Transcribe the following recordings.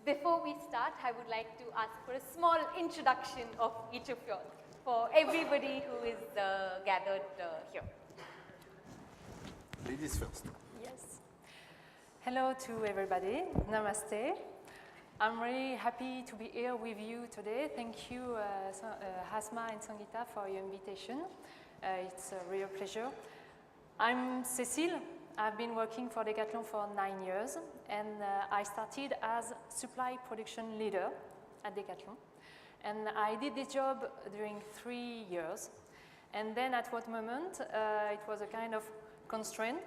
Before we start, I would like to ask for a small introduction of each of you all, for everybody who is gathered here. Ladies first. Yes. Hello to everybody. Namaste. I'm really happy to be here with you today. Thank you, Hasma and Sangeeta, for your invitation. It's a real pleasure. I'm Cecile. I've been working for Decathlon for 9 years, and I started as supply production leader at Decathlon. And I did this job during 3 years. And then at what moment, it was a kind of constraint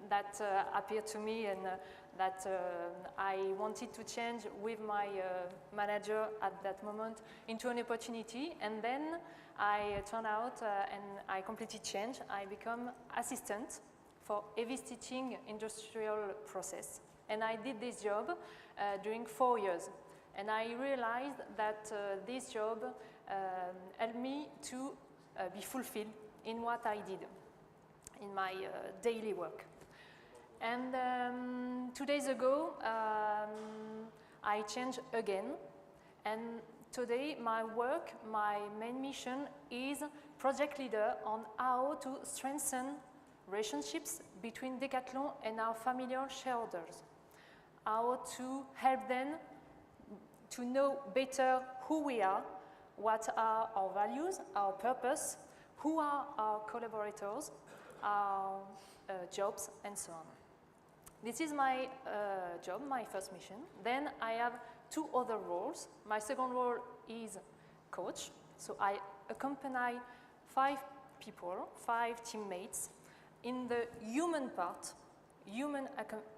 that appeared to me, and that I wanted to change with my manager at that moment into an opportunity. And then I turned out and I completely changed. I become assistant for heavy stitching industrial process. And I did this job during 4 years. And I realized that this job helped me to be fulfilled in what I did in my daily work. And 2 days ago, I changed again. And today, my work, my main mission is project leader on how to strengthen relationships between Decathlon and our familiar shareholders. How to help them to know better who we are, what are our values, our purpose, who are our collaborators, our jobs, and so on. This is my job, my first mission. Then I have 2 other roles. My second role is coach. So I accompany 5 people, 5 teammates in the human part, human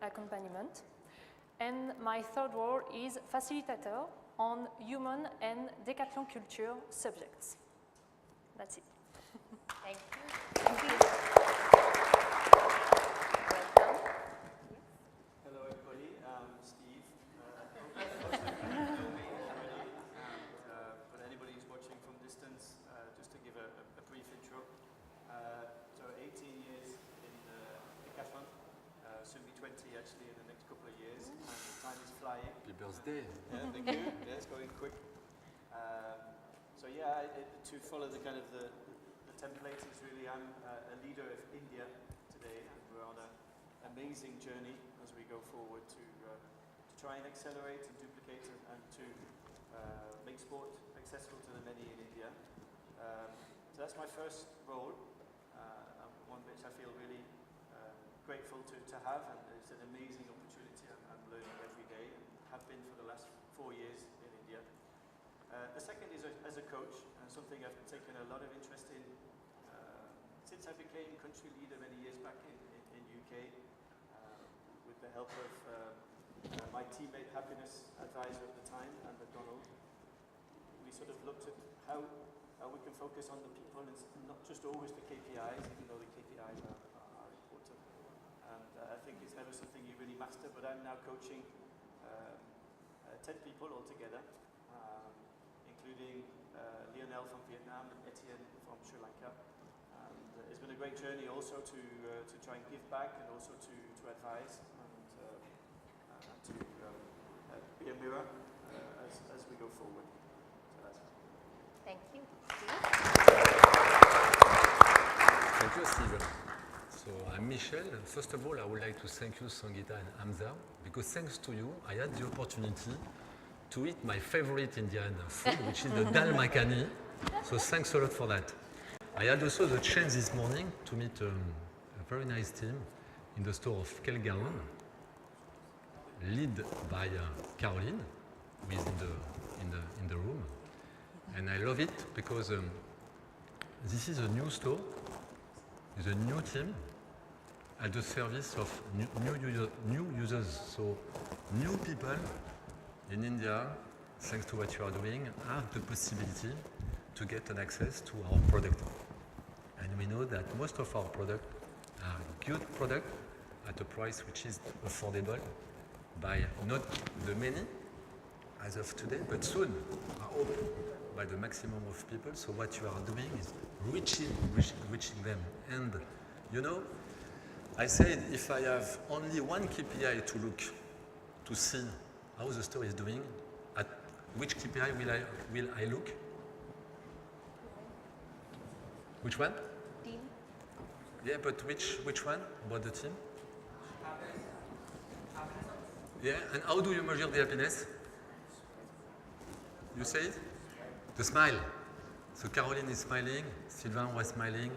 accompaniment. And my third role is facilitator on human and Decathlon culture subjects. That's it. Thank you. Thank you. Actually, in the next couple of years, and time is flying. Happy birthday. Yeah, thank you. Yeah, it's going quick. So yeah, to follow the kind of the template is really, I'm a leader of India today, and we're on an amazing journey as we go forward to try and accelerate and duplicate and to make sport accessible to the many in India. So that's my first role, one which I feel really grateful to have, and it's an amazing opportunity. I'm learning every day, and have been for the last 4 years in India. The second is as a coach, and something I've taken a lot of interest in since I became country leader many years back in UK, with the help of my teammate happiness advisor at the time, and McDonald. We sort of looked at how we can focus on the people and not just always the KPIs, even though the KPIs are important. And I think it's never something you really master, but I'm now coaching 10 people altogether, including Lionel from Vietnam and Etienne from Sri Lanka. And it's been a great journey also to try and give back, and also to advise and to be a mirror as we go forward. So that's it. Thank you. Thank you, Stephen. So I'm Michel. First of all, I would like to thank you, Sangeeta and Hamza, because thanks to you, I had the opportunity to eat my favorite Indian food, which is the dal makhani. So thanks a lot for that. I had also the chance this morning to meet a very nice team in the store of Kelgaon, led by Caroline, who is in the room. And I love it because this is a new store, it's a new team at the service of new users. So new people in India, thanks to what you are doing, have the possibility to get an access to our product. And we know that most of our products are good products at a price which is affordable by not the many as of today, but soon, I hope, by the maximum of people. So what you are doing is reaching them. And you know, I said if I have only one KPI to look to see how the store is doing, at which KPI will I look? Which one? Team. Yeah, but which one about the team? Yeah, and how do you measure the happiness? You say it? The smile. So Caroline is smiling, Sylvain was smiling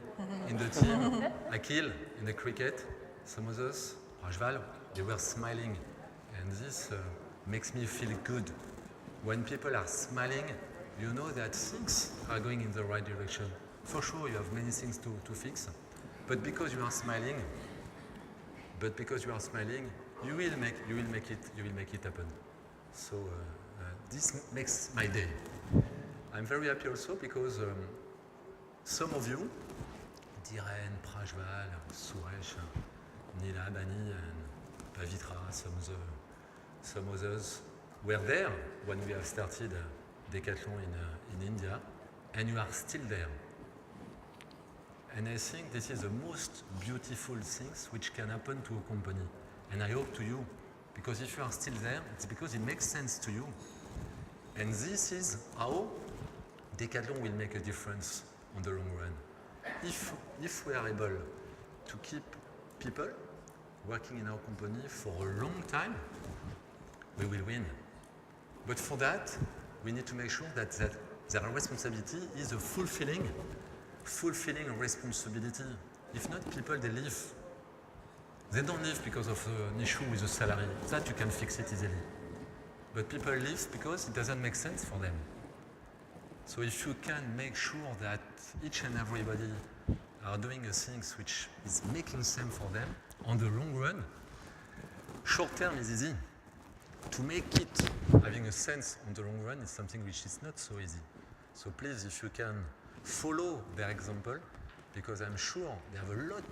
in the team, Akil in the cricket, some others, Rajval, they were smiling. And this makes me feel good. When people are smiling, you know that things are going in the right direction. For sure, you have many things to fix, but because you are smiling, you will make it happen. So this makes my day. I'm very happy also because some of you, Diren, Prajval, Suresh, Nila, Bani, and Pavitra, some others were there when we have started Decathlon in India, and you are still there. And I think this is the most beautiful things which can happen to a company. And I hope to you, because if you are still there, it's because it makes sense to you. And this is how Decathlon will make a difference on the long run. If we are able to keep people working in our company for a long time, we will win. But for that, we need to make sure that their responsibility is a fulfilling responsibility. If not, people, they leave. They don't leave because of an issue with the salary. That you can fix it easily. But people leave because it doesn't make sense for them. So if you can make sure that each and everybody are doing the things which is making sense for them, on the long run, short term is easy. To make it having a sense on the long run is something which is not so easy. So please, if you can follow their example, because I'm sure they have a lot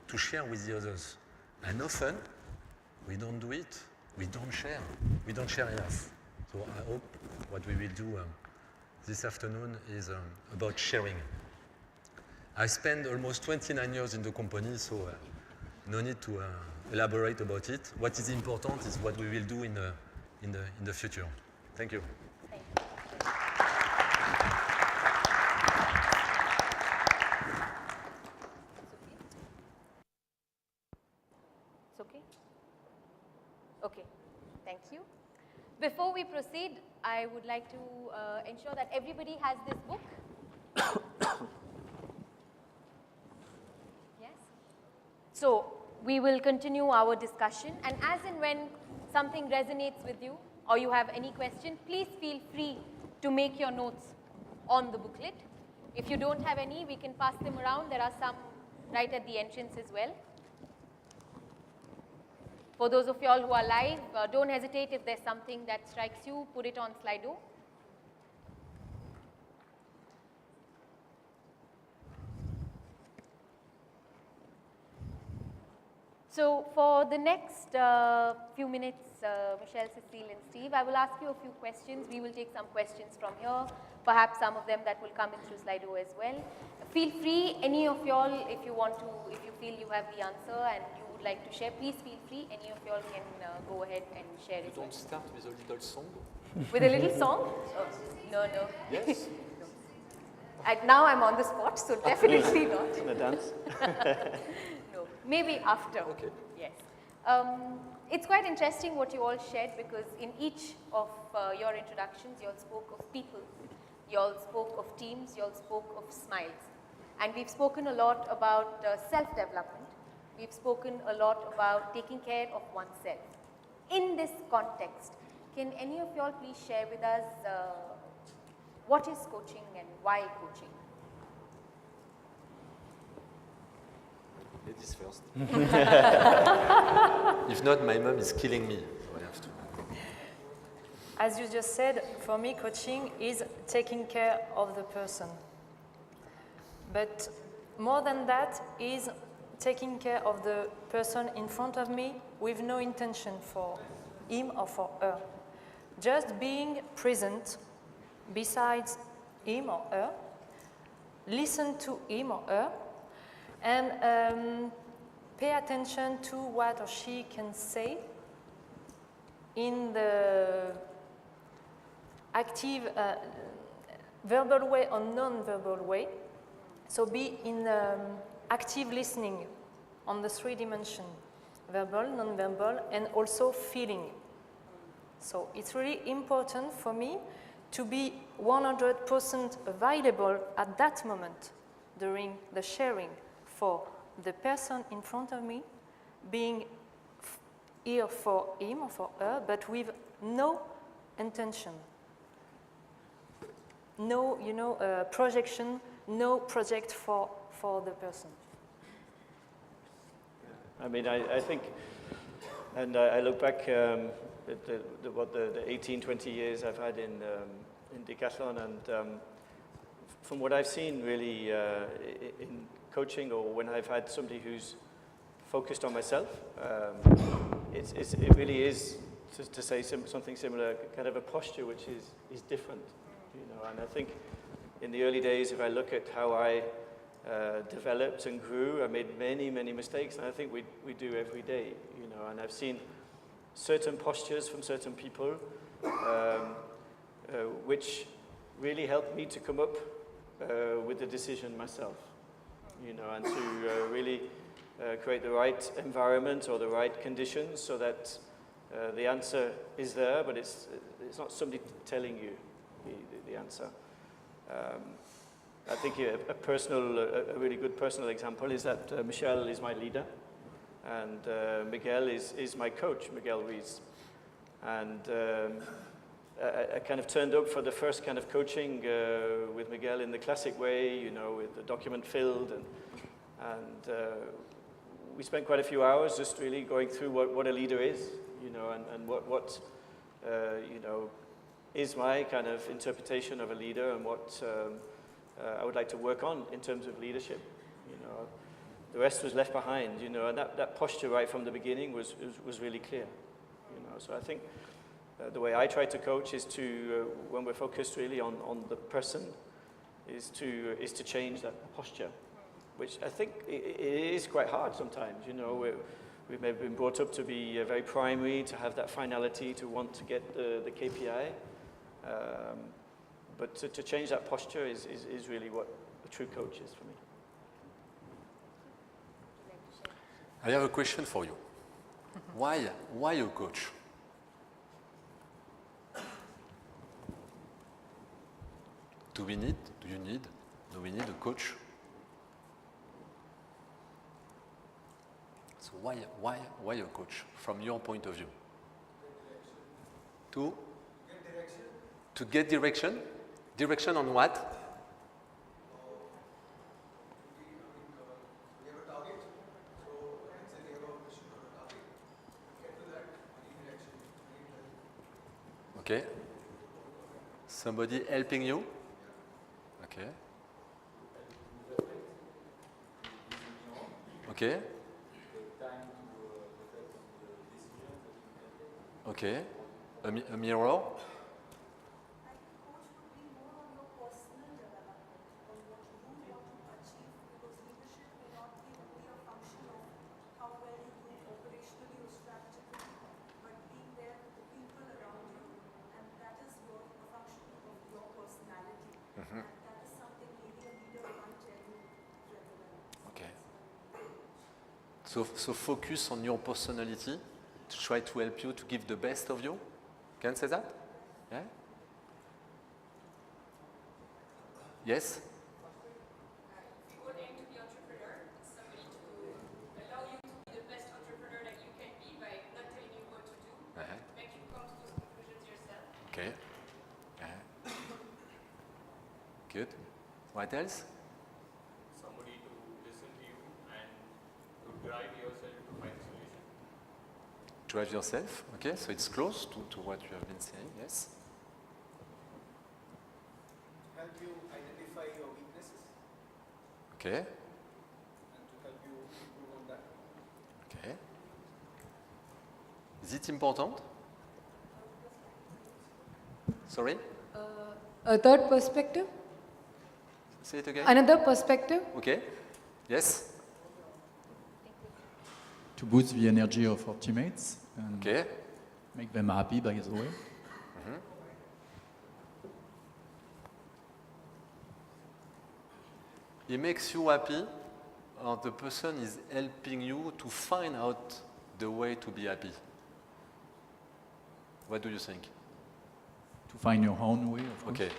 to share with the others. And often, we don't do it, we don't share enough. So I hope what we will do this afternoon is about sharing. I spent almost 29 years in the company, so no need to elaborate about it. What is important is what we will do in the future. Thank you. Thank you. It's okay? Okay, thank you. Before we proceed, I would like to ensure that everybody has this book. Yes? So, we will continue our discussion, and as and when something resonates with you or you have any question, please feel free to make your notes on the booklet. If you don't have any, we can pass them around. There are some right at the entrance as well. For those of you all who are live, don't hesitate if there's something that strikes you, put it on Slido. So for the next few minutes, Michel, Cecile and Steve, I will ask you a few questions. We will take some questions from here, perhaps some of them that will come in through Slido as well. Feel free, any of y'all, if you feel you have the answer and you would like to share, please feel free. Any of y'all can go ahead and share it. Don't start with a little song. With a little song? Oh, no. Yes. Now I'm on the spot, so definitely not. In a dance? No, maybe after. Okay. Yes. It's quite interesting what you all shared, because in each of your introductions, you all spoke of people, you all spoke of teams, you all spoke of smiles. And we've spoken a lot about self-development. We've spoken a lot about taking care of oneself. In this context, can any of you all please share with us what is coaching and why coaching? Ladies first. If not, my mom is killing me. So I have to. As you just said, for me, coaching is taking care of the person. But more than that is taking care of the person in front of me with no intention for him or for her. Just being present besides him or her, listen to him or her, and pay attention to what or she can say, in the active verbal way or non-verbal way. So be in active listening on the 3 dimensions, verbal, non-verbal, and also feeling. So it's really important for me to be 100% available at that moment during the sharing for the person in front of me, being here for him or for her, but with no intention. No, projection, no project for the person. I mean, I think, and I look back at the 18, 20 years I've had in Decathlon, and from what I've seen really in coaching, or when I've had somebody who's focused on myself, it really is, to say something similar, kind of a posture which is different, and I think in the early days, if I look at how I developed and grew, I made many, many mistakes, and I think we do every day, and I've seen certain postures from certain people which really helped me to come up with the decision myself, and to really create the right environment or the right conditions so that the answer is there, but it's not somebody telling you the answer. I think a really good personal example is that Michel is my leader, and Miguel is my coach, Miguel Ruiz. And I kind of turned up for the first kind of coaching with Miguel in the classic way, with the document filled, and we spent quite a few hours just really going through what a leader is, and what is my kind of interpretation of a leader, and what I would like to work on in terms of leadership. The rest was left behind, and that posture right from the beginning was really clear. So I think the way I try to coach is to, when we're focused really on the person, is to change that posture, which I think it is quite hard sometimes. We may have been brought up to be very primary, to have that finality, to want to get the KPI. But to change that posture is really what a true coach is for me. I have a question for you. Why a coach? Do we need a coach? So why a coach from your point of view? To get direction? Direction on what? We have a target, so let's say we have a mission or a target. To get to that, we need direction, we need help. Okay. Somebody helping you? Okay. Okay. Okay. A mirror? So focus on your personality to try to help you to give the best of you. Can you say that? Yeah? Yes? If you would aim to be entrepreneur, somebody to allow you to be the best entrepreneur that you can be by not telling you what to do, make you come to those conclusions yourself. Okay. Good. What else? Somebody to listen to you and to drive yourself to find a solution. Drive yourself. Okay, so it's close to what you have been saying. Yes. Help you identify your weaknesses. Okay. And to help you improve on that. Okay. Is it important? Sorry? A third perspective? Say it again. Another perspective? Okay. Yes. To boost the energy of our teammates. And Okay. Make them happy, by the way. He makes you happy, or the person is helping you to find out the way to be happy. What do you think? To find your own way, of course. Okay.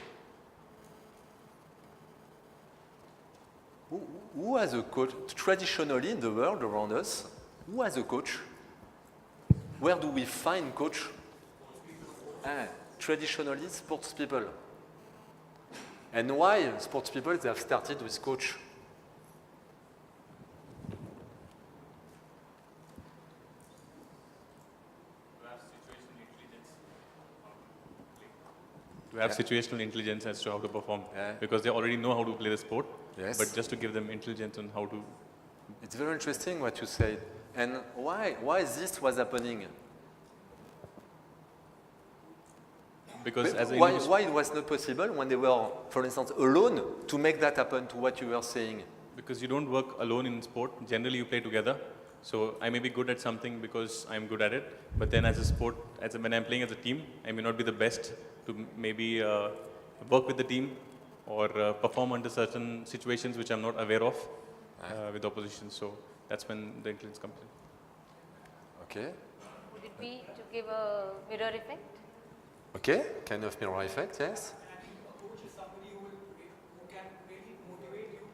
Who has a coach? Traditionally in the world around us, who has a coach? Where do we find coach? Traditionally, sports people. And why sports people, they have started with coach? To have situational intelligence as to how to perform, because they already know how to play the sport, but just to give them intelligence on how to. It's very interesting what you said. And why this was happening? Because as a why it was not possible when they were, for instance, alone to make that happen to what you were saying? Because you don't work alone in sport. Generally, you play together. So I may be good at something because I'm good at it. But then as a sport, when I'm playing as a team, I may not be the best to maybe work with the team or perform under certain situations which I'm not aware of with opposition. So that's when the intelligence comes in. Okay. Would it be to give a mirror effect? Okay, kind of mirror effect, yes. And I think a coach is somebody who can really motivate you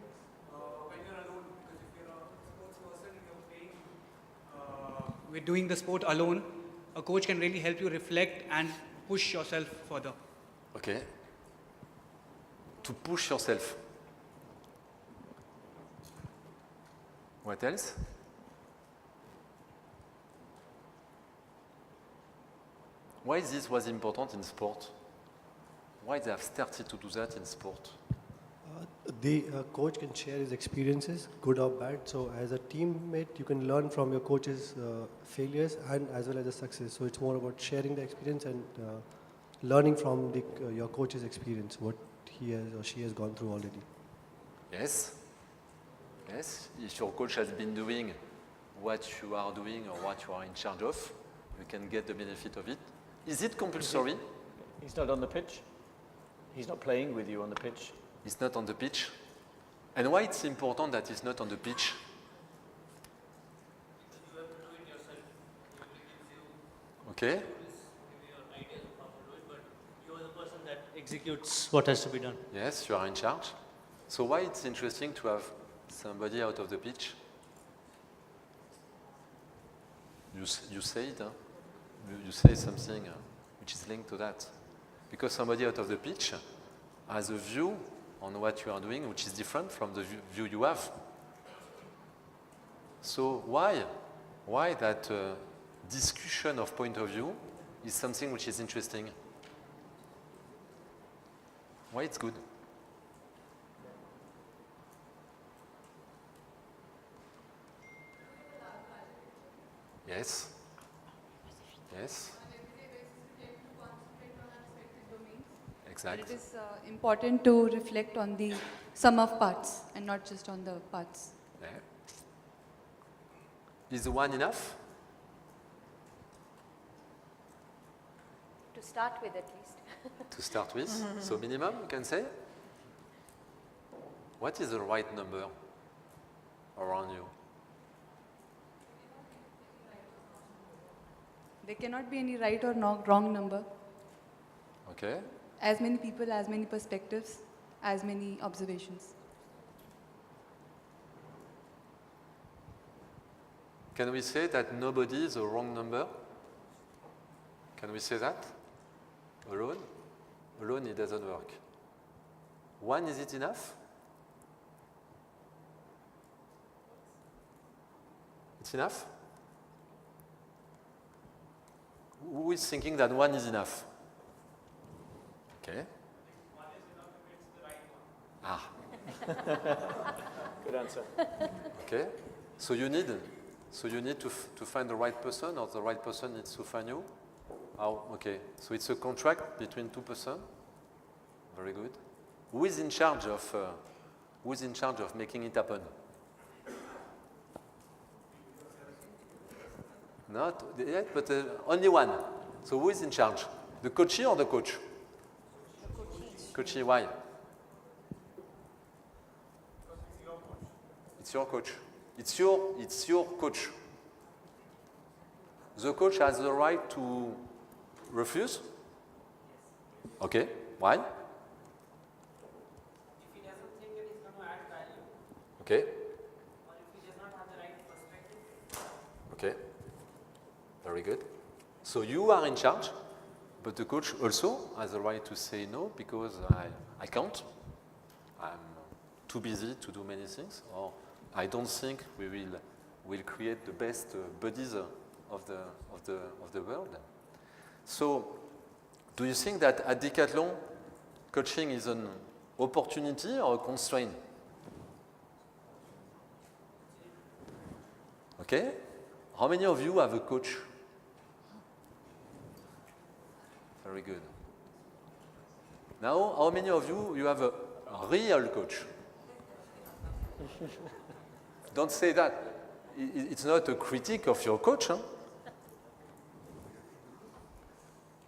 when you're alone. Because if you're a sports person and you're playing, we're doing the sport alone, a coach can really help you reflect and push yourself further. Okay. To push yourself. What else? Why this was important in sport? Why they have started to do that in sport? The coach can share his experiences, good or bad. So as a teammate, you can learn from your coach's failures and as well as the success. So it's more about sharing the experience and learning from your coach's experience, what he has or she has gone through already. Yes. Yes. If your coach has been doing what you are doing or what you are in charge of, you can get the benefit of it. Is it compulsory? He's not on the pitch. He's not playing with you on the pitch. He's not on the pitch. And why it's important that he's not on the pitch? You have to do it yourself. It gives you Okay. your ideas of how to do it, but you are the person that executes what has to be done. Yes, you are in charge. So why it's interesting to have somebody out of the pitch? You say it, huh? You say something which is linked to that. Because somebody out of the pitch has a view on what you are doing which is different from the view you have. So why that discussion of point of view is something which is interesting? Why it's good? Yes. Yes. Exactly. But it is important to reflect on the sum of parts and not just on the parts. Yeah. Is one enough? To start with, at least. To start with? So minimum, you can say? What is the right number around you? There cannot be any right or wrong number. Okay. As many people, as many perspectives, as many observations. Can we say that nobody is a wrong number? Can we say that? Alone? Alone it doesn't work. One, is it enough? It's enough? Who is thinking that one is enough? Okay. One is enough if it's the right one. Ah. Good answer. Okay. So you need to find the right person, or the right person needs to find you? Oh, okay. So it's a contract between two persons. Very good. Who is in charge of making it happen? Not yet, but only one. So who is in charge? The coachee or the coach? Coachee, why? It's your coach. It's your coach. The coach has the right to refuse? Okay, why? If he doesn't think that it's going to add value, Okay, or if he does not have the right perspective. okay, very good. So you are in charge, but the coach also has the right to say no because I can't. I'm too busy to do many things, or I don't think we will create the best buddies of the world. So, do you think that at Decathlon, coaching is an opportunity or a constraint? Okay. How many of you have a coach? Very good. Now, how many of you have a real coach? Don't say that. It's not a critique of your coach. Huh?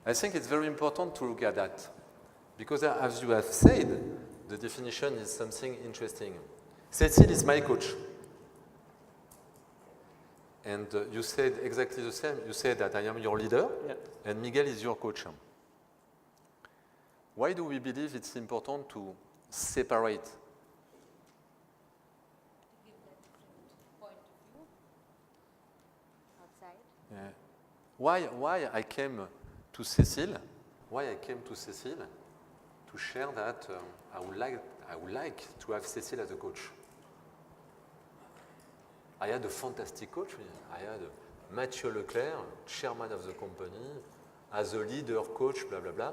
I think it's very important to look at that. Because as you have said, the definition is something interesting. Cecile is my coach. And you said exactly the same. You said that I am your leader, and Miguel is your coach. Why do we believe it's important to separate? Yeah. Why I came to Cecile? Why I came to Cecile to share that I would like to have Cecile as a coach. I had a fantastic coach. I had Mathieu Leclerc, chairman of the company, as a leader coach, blah blah blah.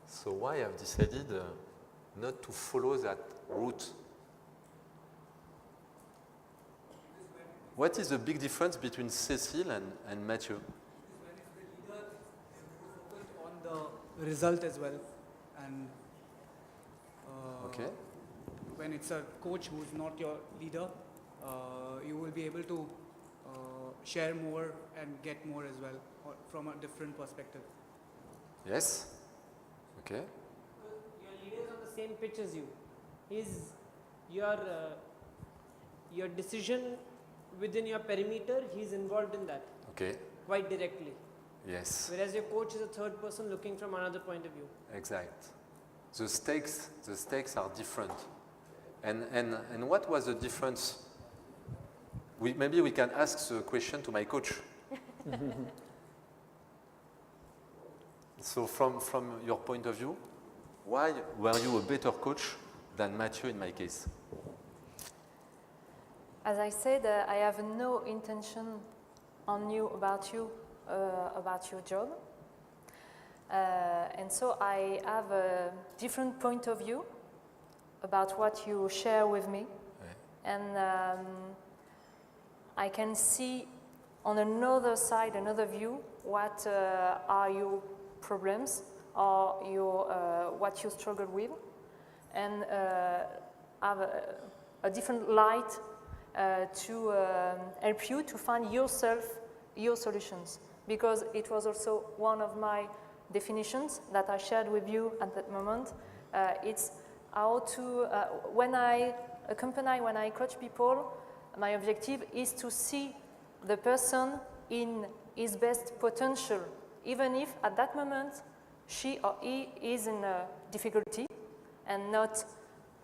So why I've decided not to follow that route? What is the big difference between Cecile and Mathieu? When it's the leader, they're focused on the result as well. And Okay. when it's a coach who's not your leader, you will be able to share more and get more as well, or from a different perspective. Yes. Okay. Your leader is on the same pitch as you. He's your decision within your perimeter, he's involved in that. Okay. Quite directly. Yes. Whereas your coach is a third person looking from another point of view. Exact. The stakes are different. And what was the difference? Maybe we can ask the question to my coach. So from your point of view, why were you a better coach than Mathieu in my case? As I said, I have no intention on you about your job. And so I have a different point of view about what you share with me. Yeah. And I can see on another side, another view, what are your problems or what you struggle with, and have a different light to help you to find yourself, your solutions. Because it was also one of my definitions that I shared with you at that moment. It's how to, when I coach people, my objective is to see the person in his best potential, even if at that moment she or he is in difficulty and not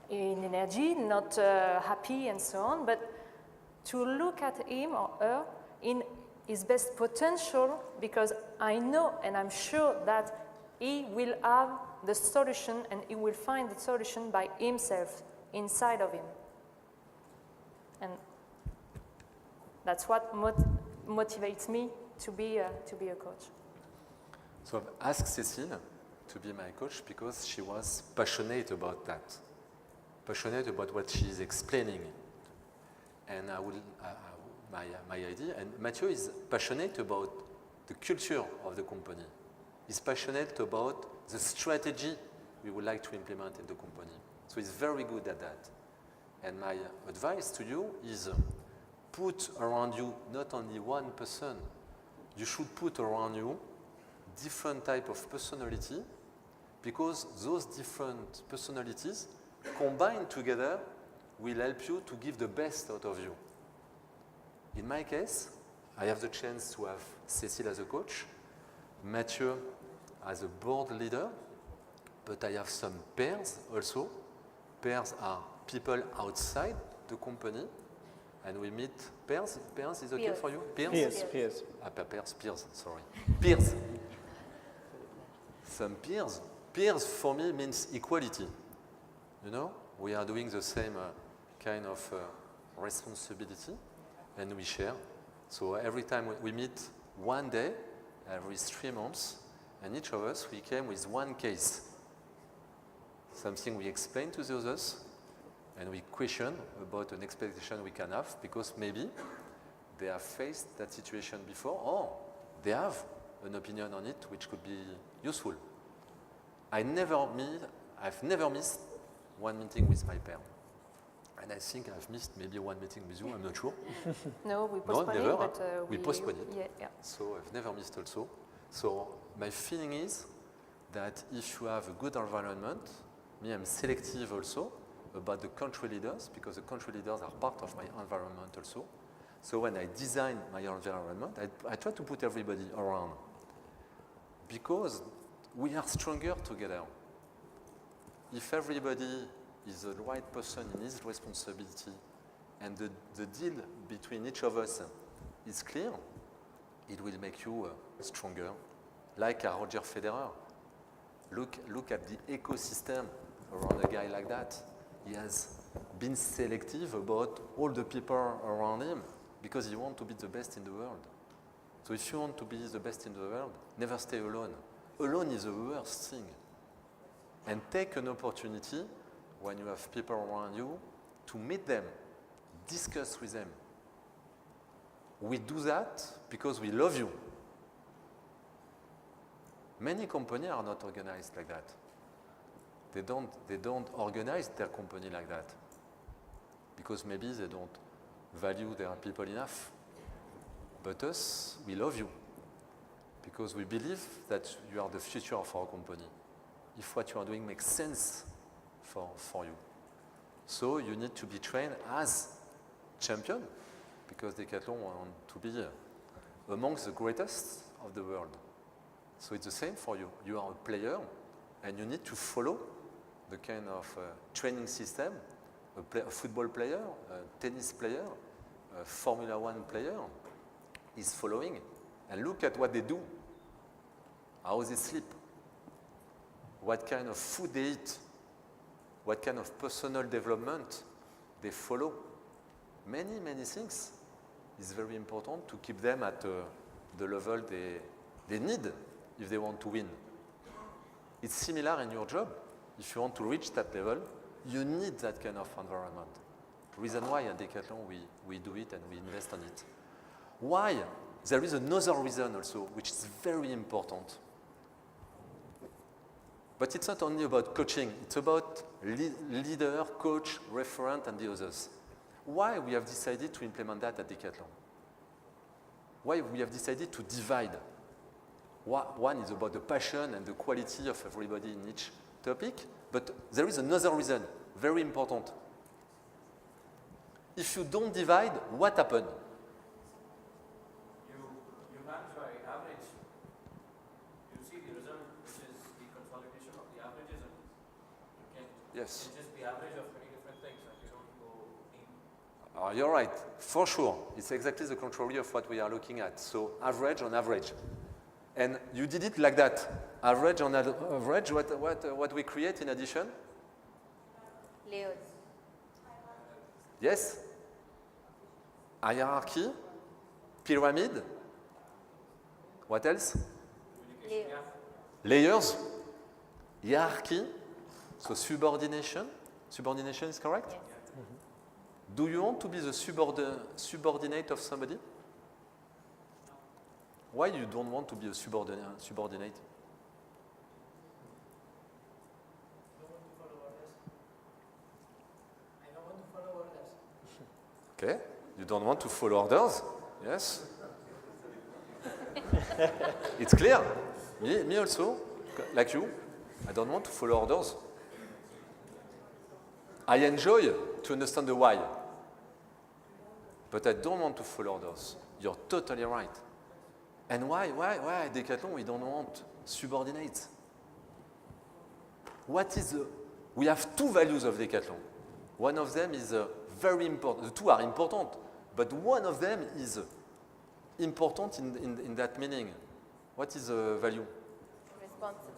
in energy, not happy and so on, but to look at him or her in his best potential, because I know and I'm sure that he will have the solution and he will find the solution by himself, inside of him. And that's what motivates me to be a coach. So I've asked Cecile to be my coach because she was passionate about that, passionate about what she's explaining. And my idea, and Mathieu is passionate about the culture of the company. He's passionate about the strategy we would like to implement in the company. So he's very good at that. And my advice to you is put around you not only one person, you should put around you different type of personality, because those different personalities combined together will help you to give the best out of you. In my case, I have the chance to have Cecile as a coach, Mathieu as a board leader, but I have some peers also. Peers are people outside the company, and we meet peers. Peers is okay for you? Peers? Peers. Peers, sorry. Peers. Some peers. Peers for me means equality. You know, we are doing the same kind of responsibility, and we share. So every time we meet one day, every 3 months, and each of us, we came with one case. Something we explain to the others, and we question about an expectation we can have, because maybe they have faced that situation before, or they have an opinion on it which could be useful. I've never missed one meeting with my pair. And I think I've missed maybe one meeting with you, I'm not sure. No, we postponed never. it, but we postponed it. Yeah. So I've never missed also. So my feeling is that if you have a good environment, me, I'm selective also about the country leaders, because the country leaders are part of my environment also. So when I design my environment, I try to put everybody around, because we are stronger together. If everybody is the right person in his responsibility, and the deal between each of us is clear, it will make you stronger. Like Roger Federer. Look at the ecosystem around a guy like that. He has been selective about all the people around him, because he wants to be the best in the world. So if you want to be the best in the world, never stay alone. Alone is the worst thing. And take an opportunity when you have people around you to meet them, discuss with them. We do that because we love you. Many companies are not organized like that. They don't organize their company like that, because maybe they don't value their people enough. But us, we love you, because we believe that you are the future of our company, if what you are doing makes sense for you. So you need to be trained as champion, because Decathlon want to be amongst the greatest of the world. So it's the same for you. You are a player, and you need to follow the kind of training system a football player, a tennis player, a Formula 1 player is following. And look at what they do, how they sleep, what kind of food they eat, what kind of personal development they follow. Many, many things is very important to keep them at the level they need if they want to win. It's similar in your job. If you want to reach that level, you need that kind of environment. The reason why at Decathlon we do it and we invest on it. Why? There is another reason also, which is very important. But it's not only about coaching, it's about leader, coach, referent, and the others. Why we have decided to implement that at Decathlon? Why we have decided to divide? One is about the passion and the quality of everybody in each topic, but there is another reason, very important. If you don't divide, what happens? You manage by average. You see the result, which is the consolidation of the averages, and you can Yes. just be average of many different things, and you don't go in. You're right, for sure. It's exactly the contrary of what we are looking at. So average on average. And you did it like that. Average on average, what we create in addition? Layers. Yes? Hierarchy? Pyramid? What else? Layers. Layers? Hierarchy? So subordination? Subordination is correct? Yes. Do you want to be the subordinate of somebody? Why you don't want to be a subordinate? I don't want to follow orders. Okay, you don't want to follow orders? Yes. It's clear. Me also, like you, I don't want to follow orders. I enjoy to understand the why, but I don't want to follow orders. You're totally right. And why at Decathlon we don't want subordinates? We have two values of Decathlon. One of them is very important. The two are important, but one of them is important in that meaning. What is the value? Responsible.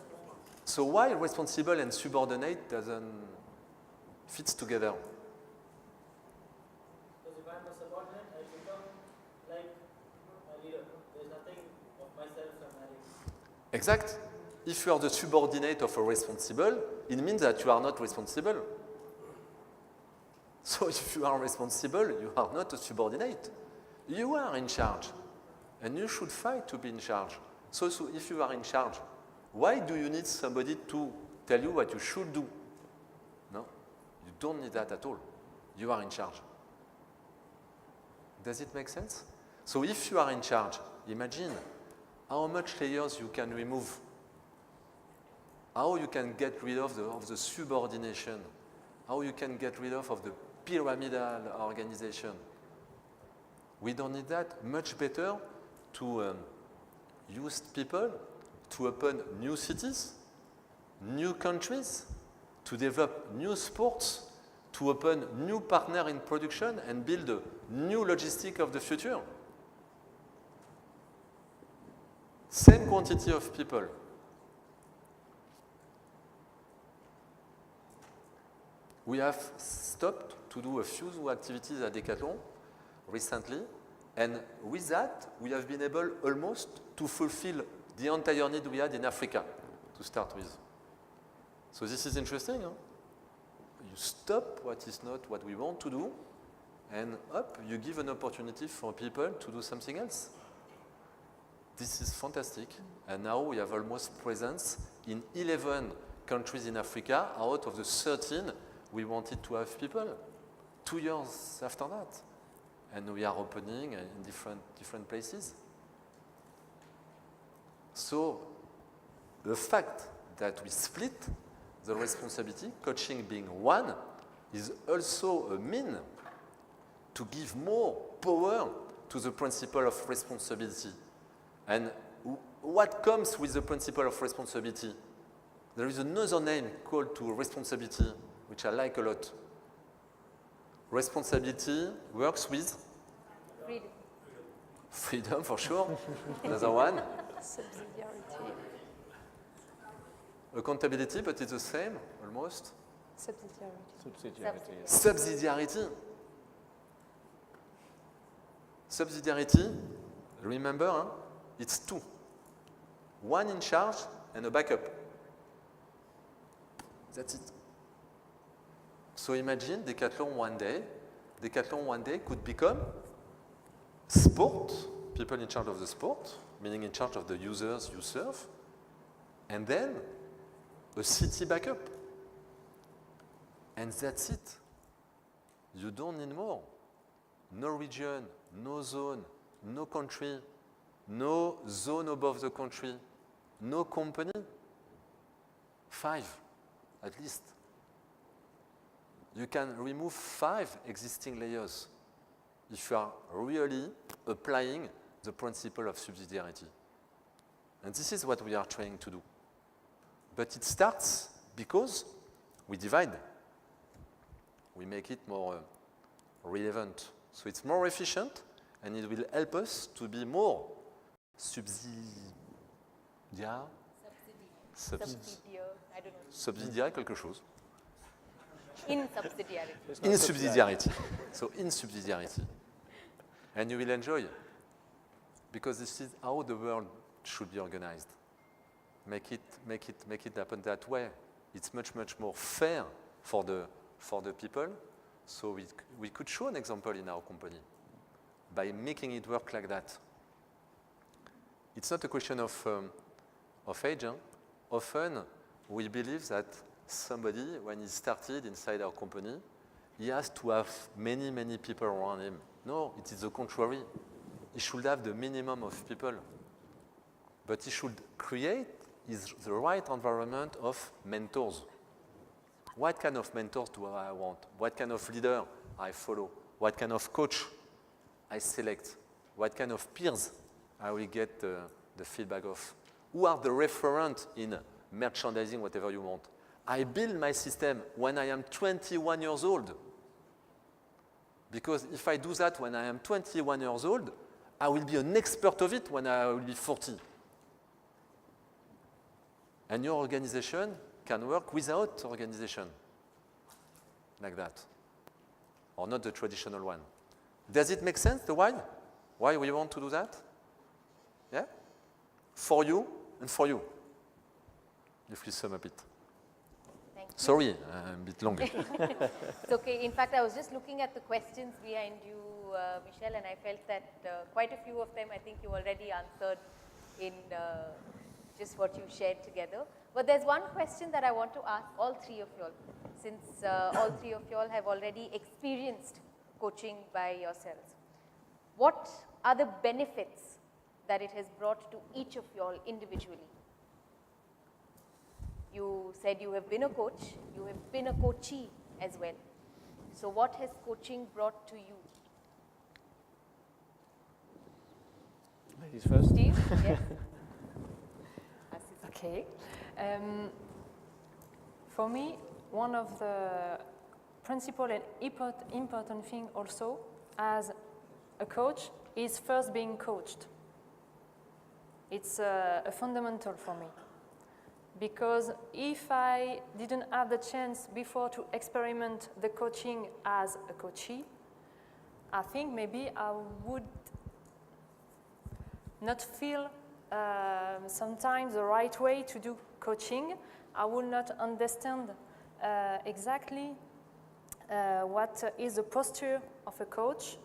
So why responsible and subordinate doesn't fit together? Because if I'm a subordinate, I become like a leader. There's nothing of myself I'm adding. Exact. If you are the subordinate of a responsible, it means that you are not responsible. So if you are responsible, you are not a subordinate. You are in charge. And you should fight to be in charge. So if you are in charge, why do you need somebody to tell you what you should do? No, you don't need that at all. You are in charge. Does it make sense? So if you are in charge, imagine how much layers you can remove, how you can get rid of the subordination, how you can get rid of the pyramidal organization. We don't need that. Much better to use people to open new cities, new countries, to develop new sports, to open new partner in production and build a new logistic of the future. Same quantity of people. We have stopped to do a few activities at Decathlon recently, and with that, we have been able almost to fulfill the entire need we had in Africa to start with. So this is interesting. Huh? You stop what is not what we want to do, and up, you give an opportunity for people to do something else. This is fantastic. And now we have almost presence in 11 countries in Africa out of the 13 we wanted to have people. 2 years after that. And we are opening in different places. So the fact that we split the responsibility, coaching being one, is also a mean to give more power to the principle of responsibility. And what comes with the principle of responsibility? There is another name called to responsibility, which I like a lot. Responsibility works with Freedom. Freedom, for sure. Another one. Subsidiarity. Accountability, but it's the same, almost. Subsidiarity. Subsidiarity. Subsidiarity, remember, huh? It's two. One in charge and a backup. That's it. So imagine Decathlon one day could become sport, people in charge of the sport, meaning in charge of the users you serve, and then a city backup. And that's it. You don't need more. No region, no zone, no country, no zone above the country, no company. 5, at least. You can remove 5 existing layers if you are really applying the principle of subsidiarity. And this is what we are trying to do. But it starts because we divide. We make it more relevant. So it's more efficient, and it will help us to be more subsidiaire quelque chose. In subsidiarity. In subsidiarity. So in subsidiarity. And you will enjoy, because this is how the world should be organized. Make it happen that way. It's much more fair for the people. So we could show an example in our company by making it work like that. It's not a question of age. Huh? Often we believe that somebody, when he started inside our company, he has to have many people around him. No, it is the contrary. He should have the minimum of people. but he should create the right environment of mentors. What kind of mentors do I want? What kind of leader I follow? What kind of coach I select? What kind of peers I will get the feedback of? Who are the referents in merchandising, whatever you want? I build my system when I am 21 years old. Because if I do that when I am 21 years old, I will be an expert of it when I will be 40. And your organization can work without organization, like that, or not the traditional one. Does it make sense, the why? Why we want to do that? Yeah? For you and for you. If we sum up it. Thank you. Sorry, I'm a bit long. It's okay. In fact, I was just looking at the questions behind you, Michel, and I felt that quite a few of them I think you already answered in just what you shared together. But there's one question that I want to ask all three of you all, since all three of you all have already experienced coaching by yourselves. What are the benefits that it has brought to each of you all individually? You said you have been a coach, you have been a coachee as well. So what has coaching brought to you? Ladies first. Steve? Yes. Okay. For me, one of the principal and important thing also as a coach is first being coached. It's a fundamental for me. Because if I didn't have the chance before to experiment the coaching as a coachee, I think maybe I would not feel sometimes the right way to do coaching. I would not understand exactly what is the posture of a coach.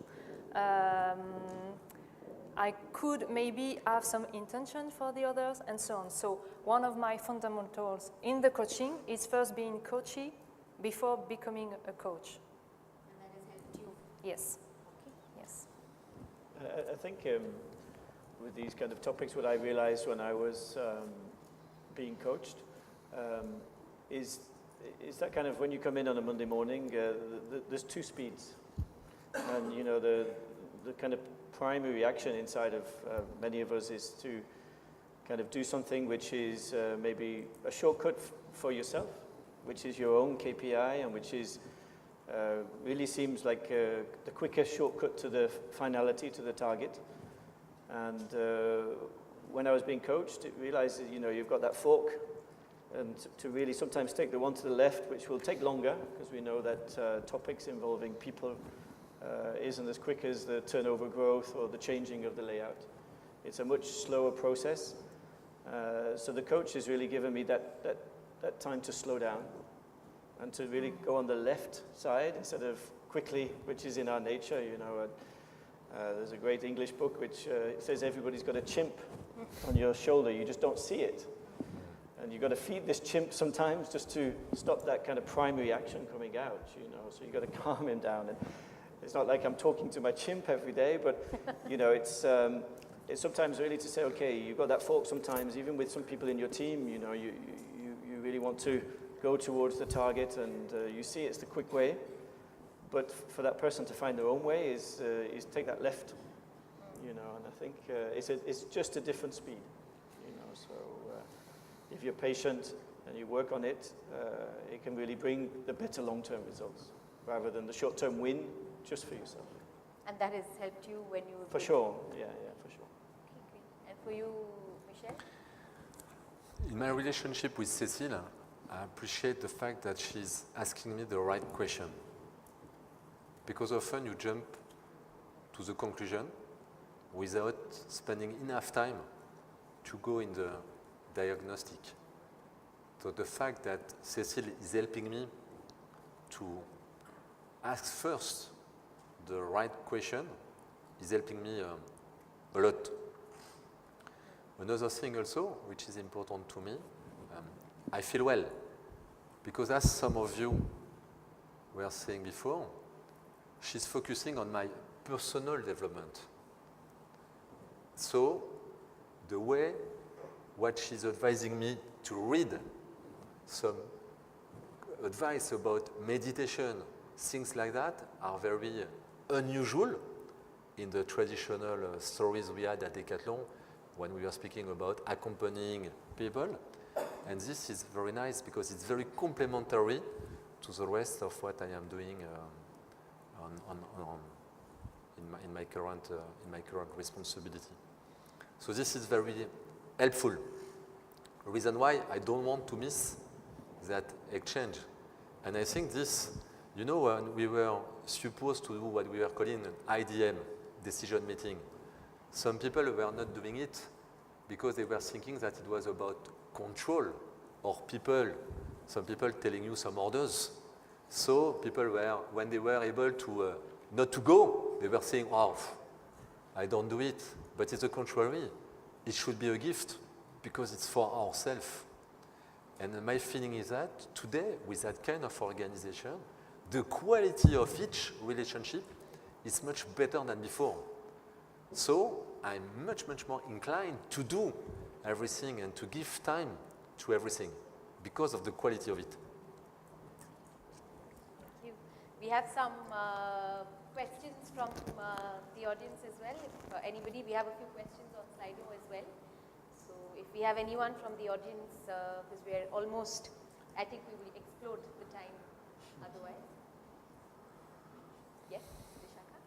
I could maybe have some intention for the others and so on. So one of my fundamentals in the coaching is first being coachee before becoming a coach. And that has helped you? Yes. Okay. Yes. I think with these kind of topics, what I realized when I was being coached is that kind of when you come in on a Monday morning, there's two speeds. And, you know, the kind of primary reaction inside of many of us is to kind of do something which is maybe a shortcut for yourself, which is your own KPI and which is really seems like the quickest shortcut to the finality, to the target. And when I was being coached, it realized that, you know, you've got that fork and to really sometimes take the one to the left, which will take longer because we know that topics involving people isn't as quick as the turnover growth or the changing of the layout. It's a much slower process. So the coach has really given me that time to slow down and to really go on the left side instead of quickly, which is in our nature. You know, there's a great English book which says everybody's got a chimp on your shoulder. You just don't see it. And you've got to feed this chimp sometimes just to stop that kind of primary action coming out, you know. So you've got to calm him down. And it's not like I'm talking to my chimp every day, but, you know, it's sometimes really to say, okay, you've got that fork sometimes, even with some people in your team, you know, you really want to go towards the target and you see it's the quick way. But for that person to find their own way is take that left, you know, and I think it's just a different speed, you know, so if you're patient and you work on it, it can really bring the better long-term results rather than the short-term win just for yourself. And that has helped you when you... For sure, yeah, for sure. Okay, great. And for you, Michel? In my relationship with Cecile, I appreciate the fact that she's asking me the right question. Because often you jump to the conclusion without spending enough time to go in the diagnostic. So the fact that Cecile is helping me to ask first the right question is helping me a lot. Another thing also, which is important to me, I feel well. Because as some of you were saying before, she's focusing on my personal development. So the way what she's advising me to read some advice about meditation, things like that are very unusual in the traditional stories we had at Decathlon when we were speaking about accompanying people. And this is very nice because it's very complementary to the rest of what I am doing in my current responsibility. So this is very helpful. The reason why I don't want to miss that exchange. And I think this, you know, when we were supposed to do what we were calling an IDM, decision meeting, some people were not doing it because they were thinking that it was about control or some people telling you some orders. So people were, when they were able to not to go, they were saying, "Oh, I don't do it." But it's the contrary. It should be a gift because it's for ourselves. And my feeling is that today, with that kind of organization, the quality of each relationship is much better than before. So I'm much, much more inclined to do everything and to give time to everything because of the quality of it. Thank you. We have some questions from the audience as well. If anybody, we have a few questions on Slido as well. So if we have anyone from the audience, because we are almost, I think we will explode the time otherwise. Yes, Vishaka?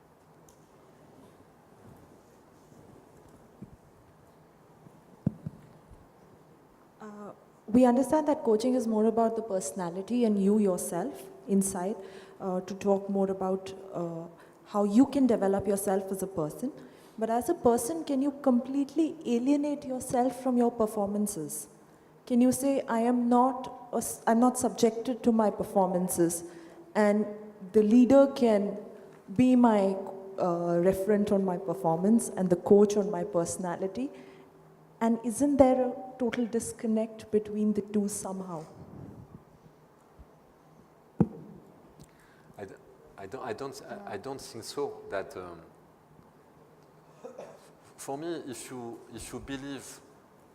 We understand that coaching is more about the personality and you yourself inside, to talk more about how you can develop yourself as a person. But as a person, can you completely alienate yourself from your performances? Can you say, I'm not subjected to my performances, and the leader can be my referent on my performance and the coach on my personality? And isn't there a total disconnect between the two somehow? I don't think so. That for me, if you believe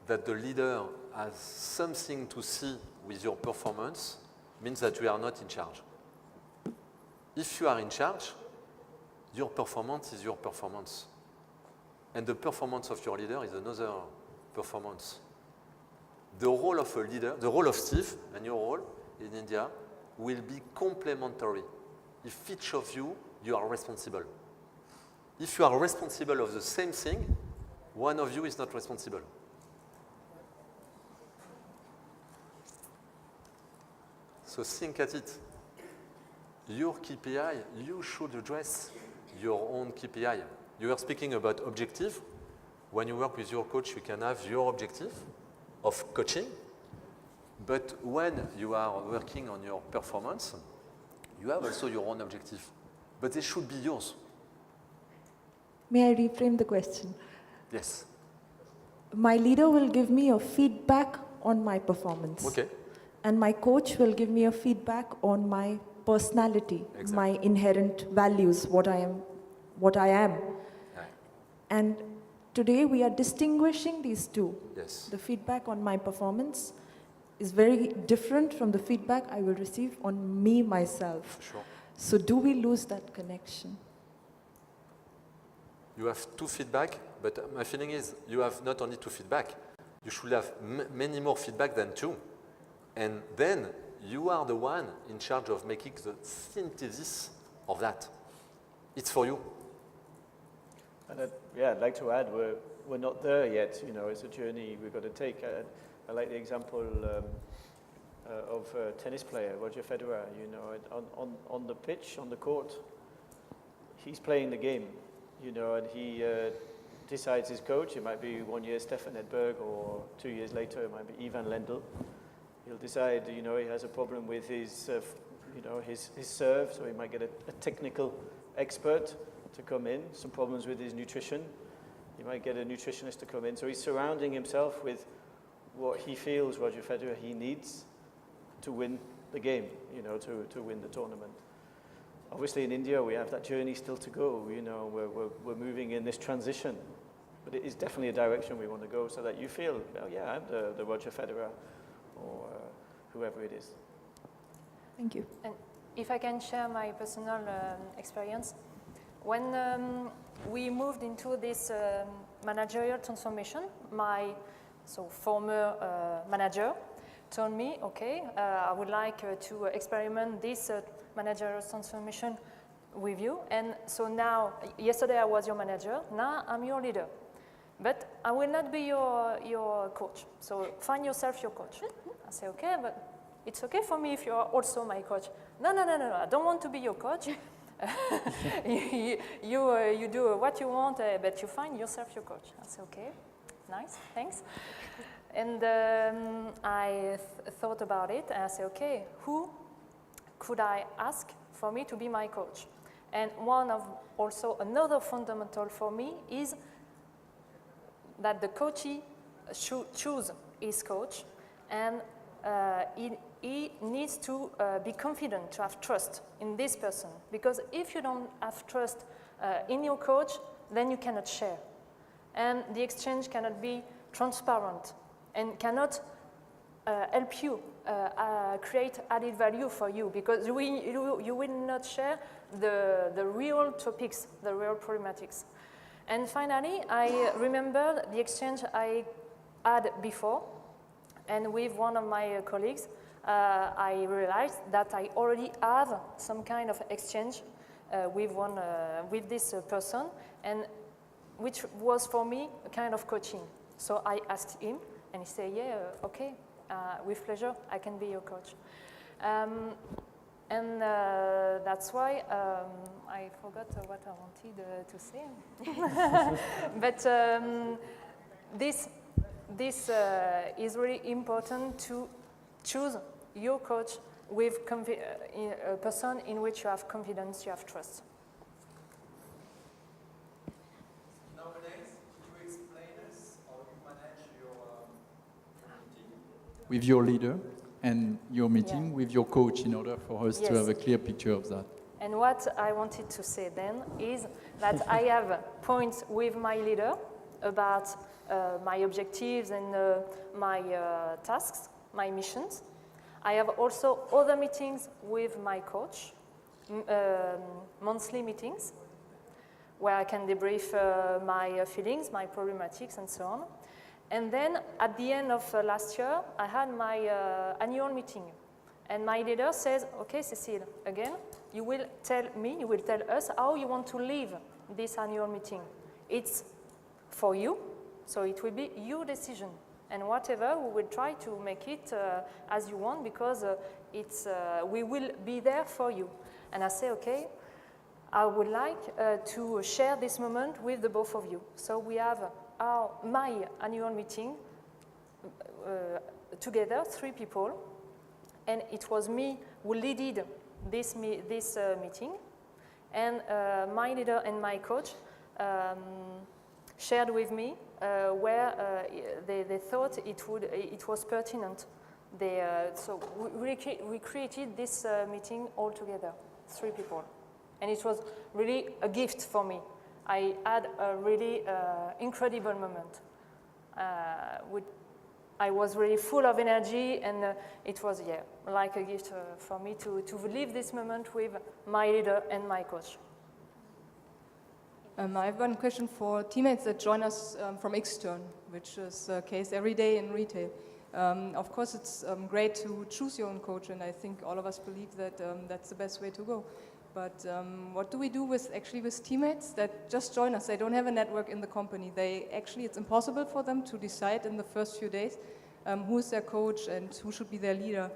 that the leader has something to see with your performance, means that you are not in charge. If you are in charge, your performance is your performance, and the performance of your leader is another performance. The role of a leader, the role of Steve and your role in India will be complementary. If each of you are responsible. If you are responsible of the same thing, one of you is not responsible. So think at it. Your KPI, you should address your own KPI. You are speaking about objective. When you work with your coach, you can have your objective of coaching. But when you are working on your performance, you have also your own objective. But they should be yours. May I reframe the question? Yes. My leader will give me a feedback on my performance. Okay. And my coach will give me a feedback on my personality, Exactly. my inherent values, what I am. Right. And today we are distinguishing these two. Yes. The feedback on my performance is very different from the feedback I will receive on me, myself. Sure. So do we lose that connection? You have two feedback, but my feeling is you have not only two feedback, you should have many more feedback than two. And then you are the one in charge of making the synthesis of that. It's for you. And I'd like to add, we're not there yet. You know, it's a journey we've got to take. I like the example of a tennis player, Roger Federer. You know, on the pitch, on the court, he's playing the game. You know, and he decides his coach. It might be 1 year Stefan Edberg, or 2 years later it might be Ivan Lendl. He'll decide, you know, he has a problem with his, you know, his serve, so he might get a technical expert to come in. Some problems with his nutrition. He might get a nutritionist to come in. So he's surrounding himself with what he feels, Roger Federer, he needs to win the game, you know, to win the tournament. Obviously in India we have that journey still to go, you know, we're moving in this transition but it is definitely a direction we want to go, so that you feel, oh yeah, I'm the Roger Federer, or whoever it is. Thank you. And if I can share my personal experience, when we moved into this managerial transformation, my former manager told me, okay, I would like to experiment this managerial transformation with you. And so now, yesterday I was your manager, now I'm your leader. But I will not be your coach. So find yourself your coach. I say, okay, but it's okay for me if you are also my coach. No, I don't want to be your coach. you do what you want, but you find yourself your coach. I say, okay, nice, thanks. And I thought about it, and I said, okay, who could I ask for me to be my coach? And another fundamental for me is that the coachee should choose his coach, and he needs to be confident, to have trust in this person. Because if you don't have trust in your coach, then you cannot share. And the exchange cannot be transparent and cannot help you create added value for you, because you will not share the real topics, the real problematics. And finally, I remember the exchange I had before, and with one of my colleagues, I realized that I already have some kind of exchange with this person, and which was for me a kind of coaching. So I asked him, and he said, yeah, okay, with pleasure, I can be your coach. And that's why I forgot what I wanted to say. But this is really important, to choose your coach with a person in which you have confidence, you have trust. Nowadays, could you explain us how you manage your meeting with your leader and your meeting with your coach, in order for us to have a clear picture of that? And what I wanted to say then is that I have points with my leader about my objectives and my tasks, my missions. I have also other meetings with my coach, monthly meetings, where I can debrief my feelings, my problematics, and so on. And then at the end of last year, I had my annual meeting. And my leader says, okay, Cecile, again, you will tell us how you want to leave this annual meeting. It's for you, so it will be your decision. And whatever, we will try to make it as you want, because we will be there for you. And I say, okay, I would like to share this moment with the both of you. So we have my annual meeting together, 3 people, and it was me who led this meeting, and my leader and my coach shared with me where they thought it was pertinent. So we created this meeting all together, 3 people, and it was really a gift for me. I had a really incredible moment. I was really full of energy, and it was, like a gift for me to live this moment with my leader and my coach. I have one question for teammates that join us from extern, which is the case every day in retail. Of course, it's great to choose your own coach, and I think all of us believe that that's the best way to go. But what do we do with teammates that just join us? They don't have a network in the company. It's impossible for them to decide in the first few days who is their coach and who should be their leader.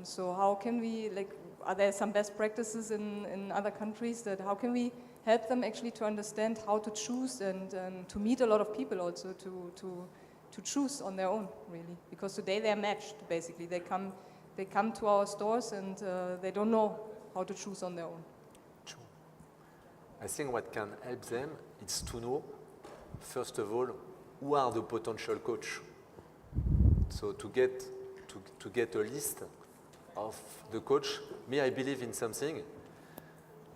So how can we, are there some best practices in other countries that how can we help them actually to understand how to choose and to meet a lot of people also to choose on their own, really? Because today they're matched, basically. They come to our stores and they don't know how to choose on their own. True. I think what can help them is to know, first of all, who are the potential coach. So to get a list of the coach. Me, I believe in something,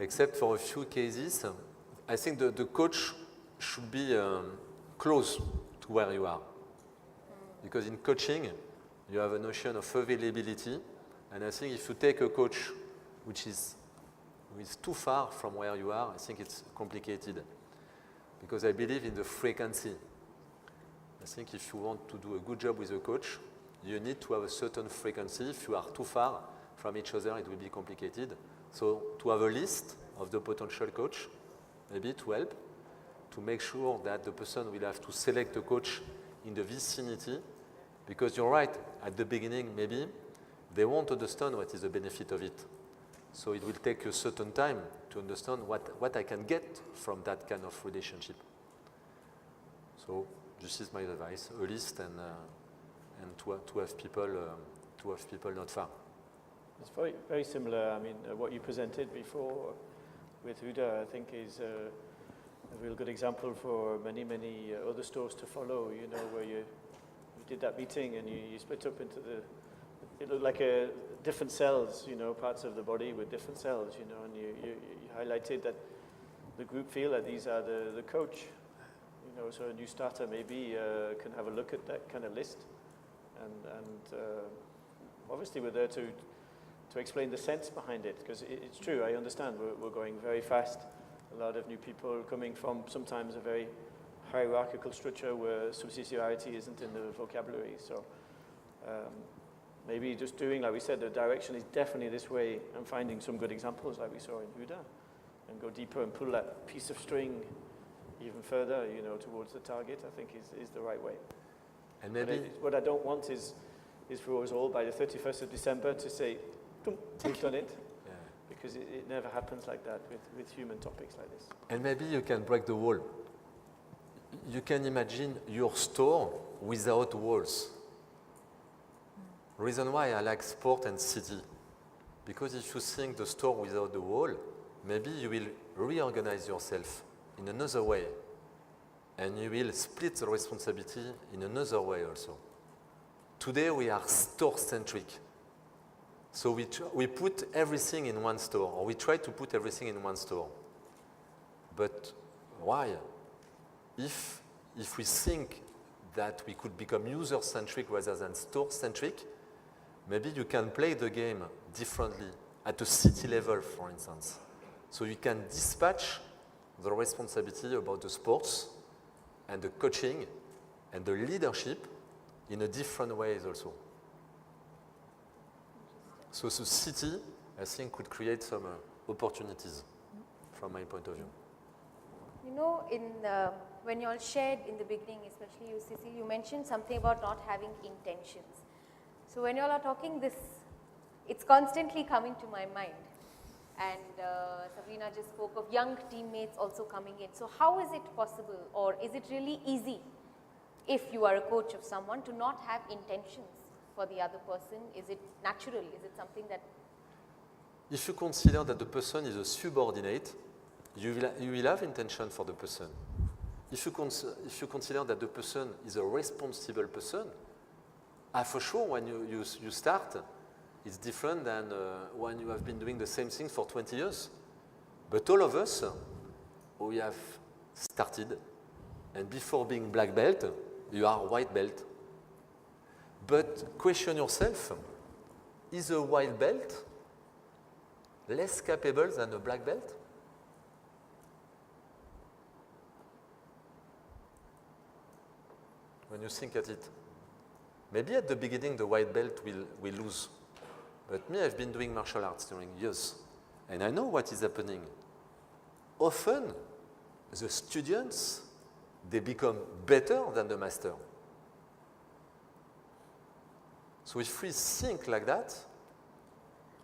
except for a few cases. I think the coach should be close to where you are. Because in coaching, you have a notion of availability, and I think if you take a coach who is too far from where you are, I think it's complicated. Because I believe in the frequency. I think if you want to do a good job with a coach, you need to have a certain frequency. If you are too far from each other, it will be complicated. So to have a list of the potential coach, maybe to help, to make sure that the person will have to select a coach in the vicinity, because you're right, at the beginning, maybe, they won't understand what is the benefit of it. So it will take a certain time to understand what I can get from that kind of relationship. So this is my advice: a list and to have people not far. It's very, very similar. I mean, what you presented before with Huda, I think, is a real good example for many, many other stores to follow. You know, where you did that meeting and you split up into it looked like different cells, you know, parts of the body with different cells, you know, and you highlighted that the group feel that these are the coach, you know, so a new starter maybe can have a look at that kind of list, and obviously we're there to explain the sense behind it, because it's true, I understand we're going very fast, a lot of new people coming from sometimes a very hierarchical structure where subsidiarity isn't in the vocabulary, so maybe just doing, like we said, the direction is definitely this way, and finding some good examples like we saw in Huda, and go deeper and pull that piece of string even further, you know, towards the target, I think is the right way. And maybe what I don't want is for us all by the 31st of December to say, we've done it, because it never happens like that with human topics like this. And maybe you can break the wall. You can imagine your store without walls. Reason why I like sport and city, because if you think the store without the wall, maybe you will reorganize yourself in another way, and you will split the responsibility in another way also. Today we are store-centric, so we put everything in one store, or we try to put everything in one store. But why? If we think that we could become user-centric rather than store-centric, maybe you can play the game differently at a city level, for instance. So you can dispatch the responsibility about the sports and the coaching and the leadership in a different ways also. So the city, I think, could create some opportunities from my point of view. You know, when you all shared in the beginning, especially you, Cecile, you mentioned something about not having intentions. So when you all are talking this, it's constantly coming to my mind. And Sabrina just spoke of young teammates also coming in. So how is it possible, or is it really easy, if you are a coach of someone, to not have intentions for the other person? Is it natural? Is it something that... If you consider that the person is a subordinate, you will have intention for the person. If you consider that the person is a responsible person, for sure when you start, it's different than when you have been doing the same thing for 20 years. But all of us, we have started, and before being black belt, you are white belt. But question yourself, is a white belt less capable than a black belt? When you think at it. Maybe at the beginning the white belt will lose. But me, I've been doing martial arts during years, and I know what is happening. Often, the students, they become better than the master. So if we think like that,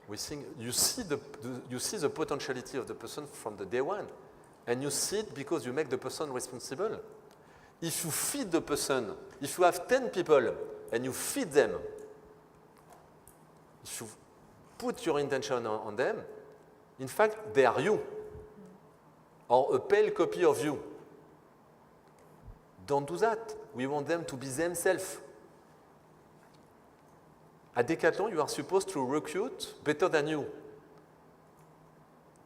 we think you see the potentiality of the person from the day one, and you see it because you make the person responsible. If you feed the person, if you have 10 people and you feed them, if you put your intention on them, in fact, they are you, or a pale copy of you. Don't do that. We want them to be themselves. At Decathlon, you are supposed to recruit better than you.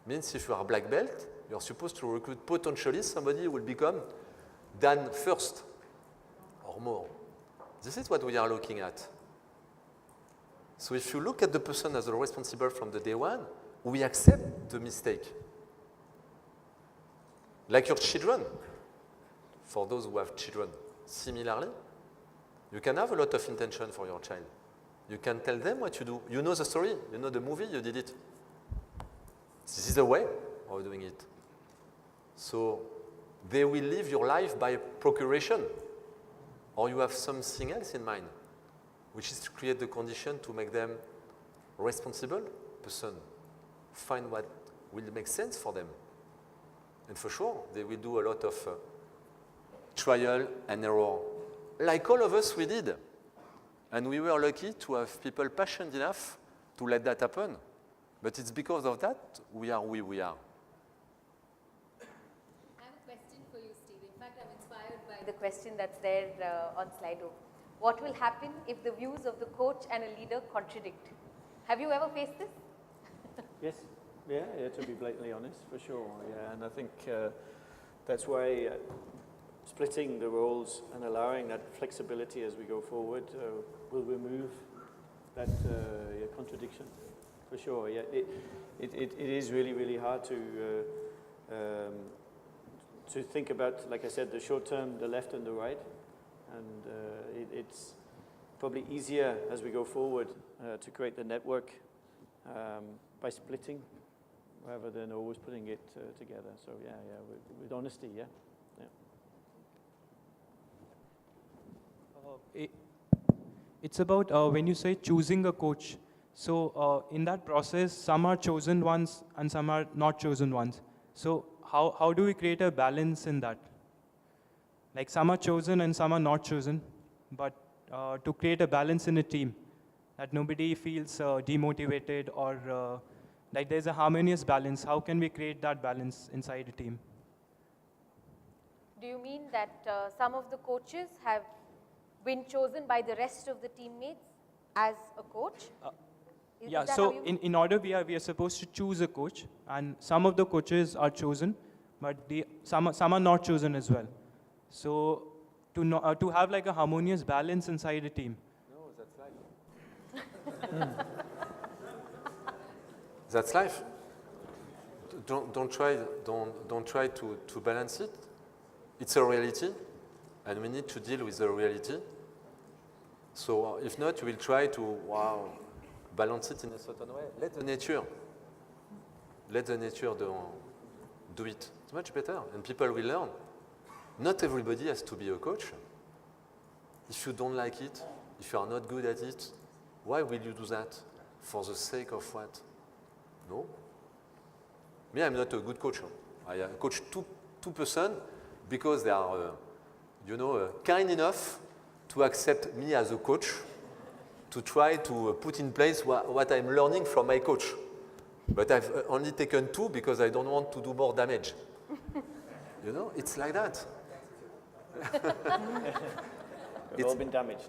Means if you are a black belt, you are supposed to recruit potentially somebody who will become than first or more. This is what we are looking at. So if you look at the person as a responsible from the day one, we accept the mistake. Like your children, for those who have children, similarly, you can have a lot of intention for your child. You can tell them what you do. You know the story, you know the movie, you did it. This is the way of doing it. So they will live your life by procuration, or you have something else in mind, which is to create the condition to make them responsible person, find what will make sense for them. And for sure, they will do a lot of trial and error, like all of us we did. And we were lucky to have people passionate enough to let that happen. But it's because of that we are who we are. I have a question for you, Steve. In fact, I'm inspired by the question that's there on Slido. What will happen if the views of the coach and a leader contradict? Have you ever faced this? Yes, yeah, to be blatantly honest, for sure. Yeah, and I think that's why splitting the roles and allowing that flexibility as we go forward will remove that contradiction, for sure. Yeah, it is really, really hard to think about, like I said, the short term, the left and the right, and it's probably easier as we go forward to create the network by splitting rather than always putting it together. So yeah, with honesty, yeah. It's about when you say choosing a coach. So in that process, some are chosen ones and some are not chosen ones. So how do we create a balance in that? Like some are chosen and some are not chosen, but to create a balance in a team, that nobody feels demotivated or like there's a harmonious balance. How can we create that balance inside a team? Do you mean that some of the coaches have been chosen by the rest of the teammates as a coach? Yeah, so in order we are supposed to choose a coach, and some of the coaches are chosen, but some are not chosen as well. So to have like a harmonious balance inside a team. No, that's life. That's life. Don't try to balance it. It's a reality, and we need to deal with the reality. So if not, you will try to balance it in a certain way. Let the nature do it. It's much better, and people will learn. Not everybody has to be a coach. If you don't like it, if you are not good at it, why will you do that? For the sake of what? No. Me, I'm not a good coach. I coach two persons because they are, kind enough to accept me as a coach, to try to put in place what I'm learning from my coach. But I've only taken 2 because I don't want to do more damage. It's like that. We've all been damaged.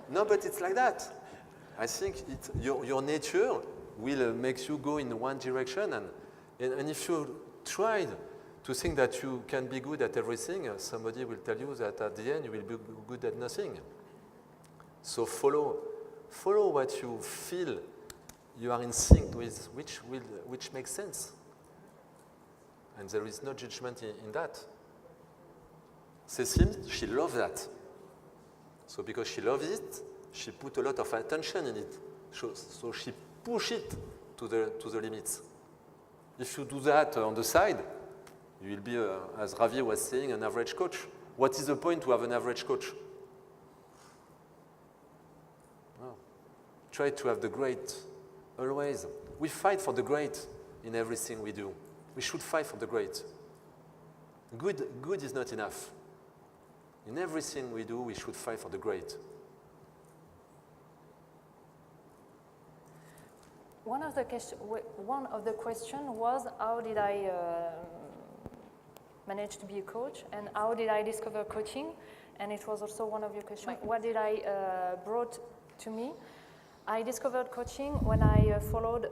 No, but it's like that. I think your nature will make you go in one direction, and if you try to think that you can be good at everything, somebody will tell you that at the end you will be good at nothing. So follow what you feel you are in sync with, which makes sense. And there is no judgment in that. Cecile, she loves that. So because she loves it, she put a lot of attention in it. So she push it to the limits. If you do that on the side, you will be, as Ravi was saying, an average coach. What is the point to have an average coach? Well, try to have the great, always. We fight for the great in everything we do. We should fight for the great. Good is not enough. In everything we do, we should fight for the great. One of the questions was, how did I manage to be a coach, and how did I discover coaching? And it was also one of your questions. What did I brought to me? I discovered coaching when I followed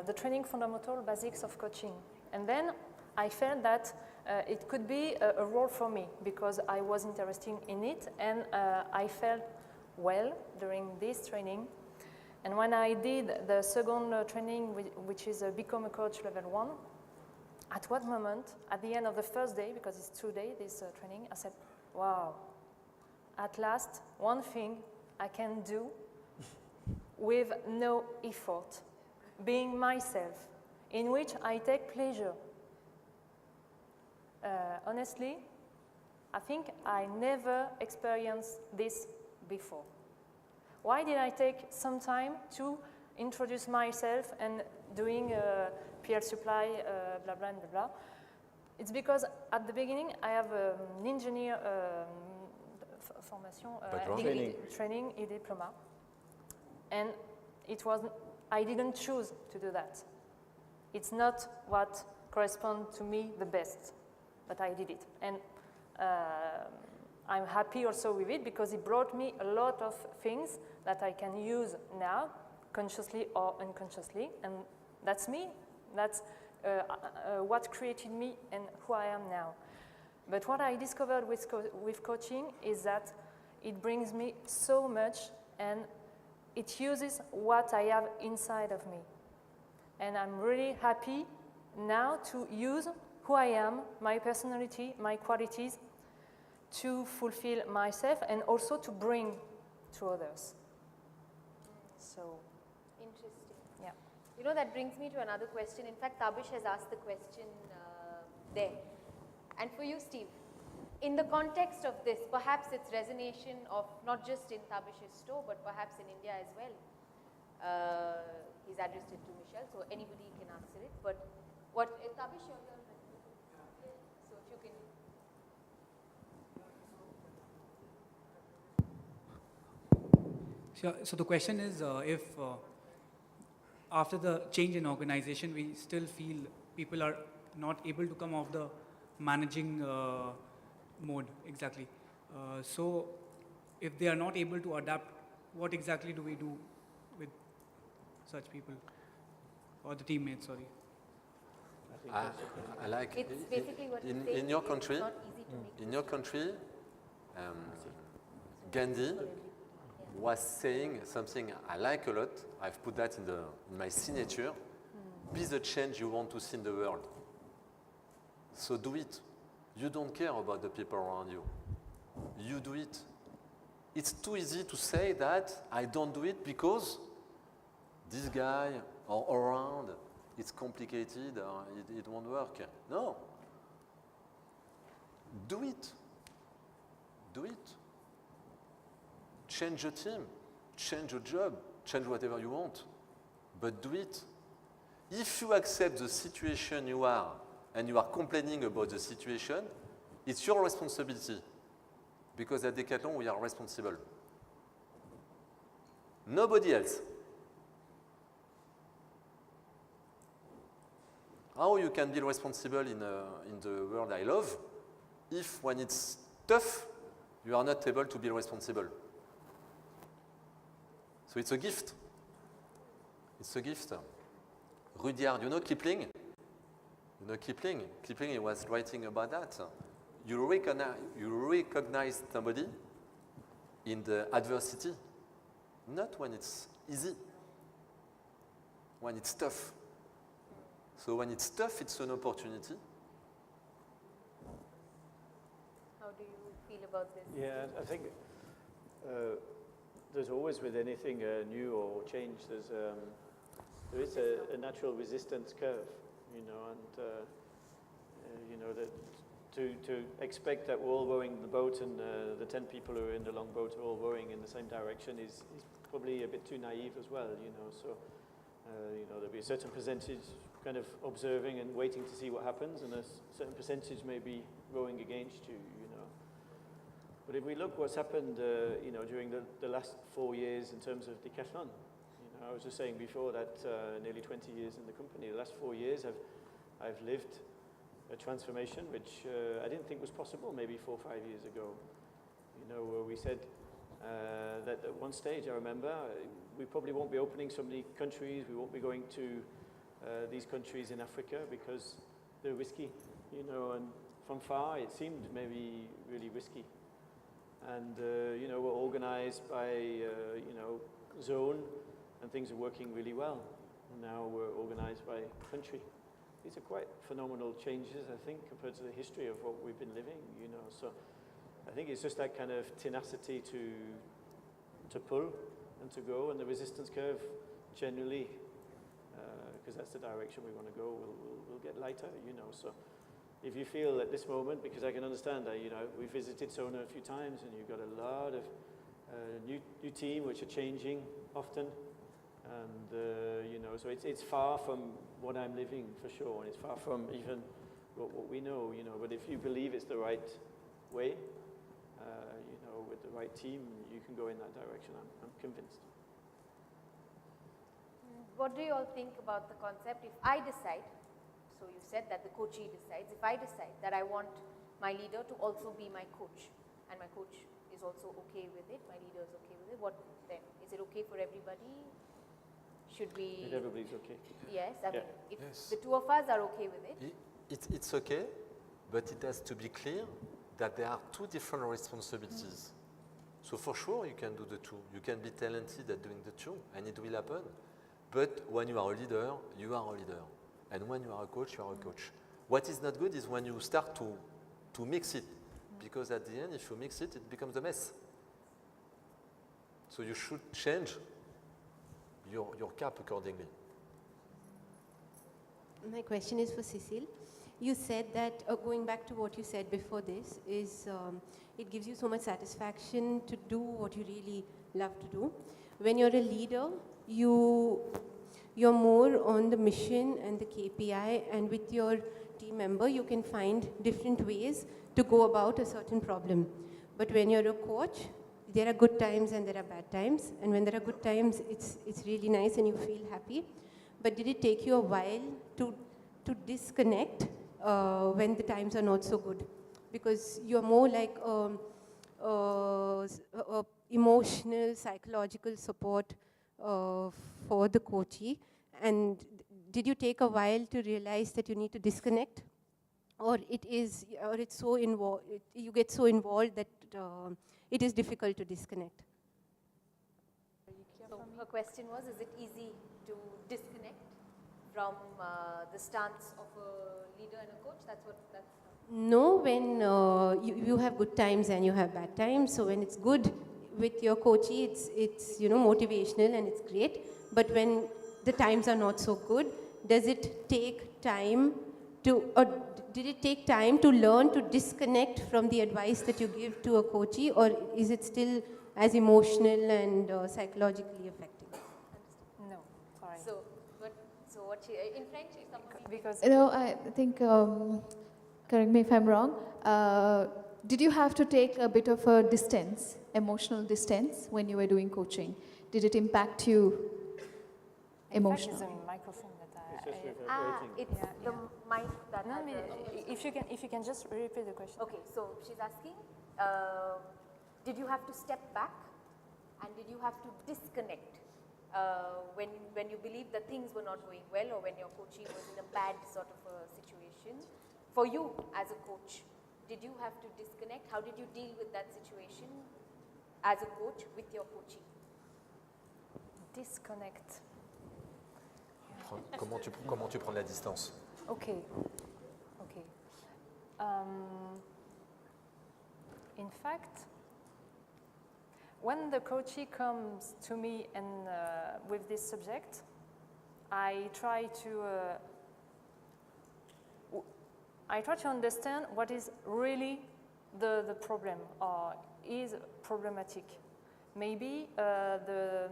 the training fundamental basics of coaching. And then I felt that it could be a role for me because I was interested in it and I felt well during this training. And when I did the second training, which is Become a Coach Level 1, at what moment, at the end of the first day, because it's 2 days, this training, I said, wow, at last, one thing I can do with no effort, being myself, in which I take pleasure. Honestly, I think I never experienced this before. Why did I take some time to introduce myself and doing peer supply, blah, blah, blah, blah? It's because at the beginning, I have an engineer formation, training, a diploma. And it was, I didn't choose to do that. It's not what corresponds to me the best, but I did it. And I'm happy also with it because it brought me a lot of things that I can use now, consciously or unconsciously, and that's me. That's what created me and who I am now. But what I discovered with coaching is that it brings me so much and it uses what I have inside of me. And I'm really happy now to use who I am, my personality, my qualities, to fulfill myself and also to bring to others. So, interesting. Yeah. You know, that brings me to another question. In fact, Tabish has asked the question there. And for you, Steve, in the context of this, perhaps it's resonation of not just in Tabish's store, but perhaps in India as well. He's addressed it to Michel, so anybody can answer it. But what, Tabish, you're here. So if you can. So the question is, if after the change in organization, we still feel people are not able to come off the managing mode exactly. So if they are not able to adapt, what exactly do we do with such people or the teammates, sorry? I like it's basically what in your country. In your country, Gandhi was saying something I like a lot. I've put that in my signature. Be the change you want to see in the world. So do it. You don't care about the people around you. You do it. It's too easy to say that I don't do it because this guy or around, it's complicated, or it won't work. No. Do it. Do it. Change your team, change your job, change whatever you want, but do it. If you accept the situation you are and you are complaining about the situation, it's your responsibility. Because at Decathlon, we are responsible. Nobody else. How you can be responsible in the world I love if when it's tough, you are not able to be responsible? So it's a gift. It's a gift. Rudyard, you know Kipling? You know Kipling? Kipling, he was writing about that. You recognize somebody in the adversity, not when it's easy, when it's tough. So when it's tough, it's an opportunity. How do you feel about this? Yeah, I think there's always with anything new or change, there is a natural resistance curve, you know, and you know that to expect that we're all rowing the boat and the 10 people who are in the long boat are all rowing in the same direction is probably a bit too naive as well, you know. So you know, there'll be a certain percentage kind of observing and waiting to see what happens, and a certain percentage may be rowing against you, you know. But if we look what's happened, you know, during the last 4 years in terms of Decathlon, you know, I was just saying before that nearly 20 years in the company, the last 4 years I've lived a transformation which I didn't think was possible maybe 4 or 5 years ago. You know, where we said that at one stage, I remember, we probably won't be opening so many countries, we won't be going to these countries in Africa because they're risky, you know, and from far, it seemed maybe really risky. And, you know, we're organized by, you know, zone, and things are working really well. And now we're organized by country. These are quite phenomenal changes, I think, compared to the history of what we've been living, you know. So I think it's just that kind of tenacity to pull and to go, and the resistance curve generally, because that's the direction we want to go, will get lighter, you know. So if you feel at this moment, because I can understand that, you know, we visited Sona a few times, and you've got a lot of new team which are changing often, and you know, so it's far from what I'm living for sure, and it's far from even what we know, you know. But if you believe it's the right way, you know, with the right team, you can go in that direction. I'm convinced. What do you all think about the concept? If I decide, so you said that the coachee decides, if I decide that I want my leader to also be my coach, and my coach is also okay with it, my leader is okay with it, what then? Is it okay for everybody? Should we... If everybody's okay. Yes, I mean, if Yes. the two of us are okay with it. It's okay, but it has to be clear that there are two different responsibilities. So for sure you can do the two. You can be talented at doing the two, and it will happen. But when you are a leader, you are a leader. And when you are a coach, you are a coach. What is not good is when you start to mix it, because at the end, if you mix it, it becomes a mess. So you should change your cap accordingly. My question is for Cecile. You said that, going back to what you said before this, is it gives you so much satisfaction to do what you really love to do. When you're a leader, you're more on the mission and the KPI, and with your team member, you can find different ways to go about a certain problem. But when you're a coach, there are good times and there are bad times, and when there are good times, it's really nice and you feel happy. But did it take you a while to disconnect when the times are not so good? Because you're more like emotional, psychological support for the coachee. And did you take a while to realize that you need to disconnect, or it's so involved, you get so involved that it is difficult to disconnect? So her question was, is it easy to disconnect from the stance of a leader and a coach? That's. No, when you have good times and you have bad times. So when it's good with your coachee, it's you know, motivational and it's great. But when the times are not so good, does it take time to, or did it take time to learn to disconnect from the advice that you give to a coachee, or is it still as emotional and psychologically affecting? No, sorry. So what she, in French, somebody... Because... No, I think, correct me if I'm wrong, did you have to take a bit of a distance, emotional distance, when you were doing coaching? Did it impact you emotionally? It's a microphone that it's the mic that no, if you can just repeat the question. Okay, so she's asking, did you have to step back, and did you have to disconnect when you believed that things were not going well, or when your coachee was in a bad sort of a situation? For you as a coach, did you have to disconnect? How did you deal with that situation as a coach with your coachee? Disconnect. Comment tu prends la distance? Okay. In fact, when the coachee comes to me and with this subject, I try to understand what is really the problem or is problematic. Maybe the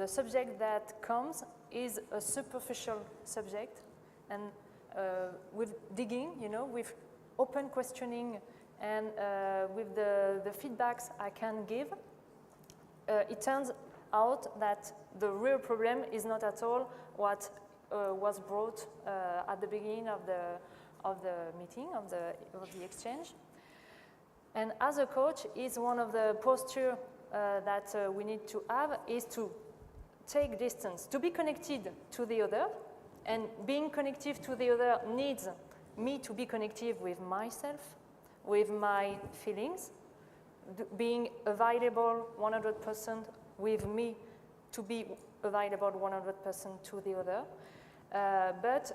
subject that comes is a superficial subject, and with digging, you know, with open questioning and with the feedbacks I can give, it turns out that the real problem is not at all what was brought at the beginning of the meeting, of the exchange. And as a coach, is one of the posture that we need to have is to take distance, to be connected to the other, and being connected to the other needs me to be connected with myself, with my feelings, being available 100% with me to be available 100% to the other, but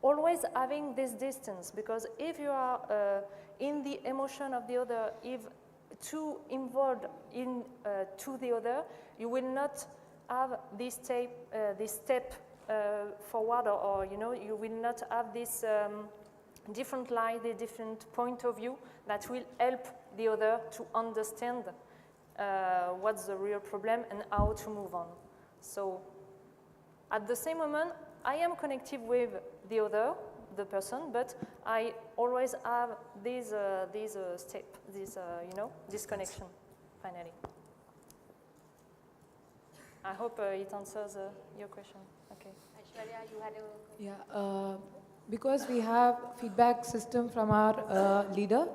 always having this distance, because if you are in the emotion of the other, if too involved in to the other, you will not have this step forward, or you will not have this different light, a different point of view that will help the other to understand what's the real problem and how to move on. So at the same moment, I am connected with the other, the person, but I always have this step, this connection, finally. I hope it answers your question. Okay. Aishwarya, you had a question? Yeah, because we have feedback system from our leader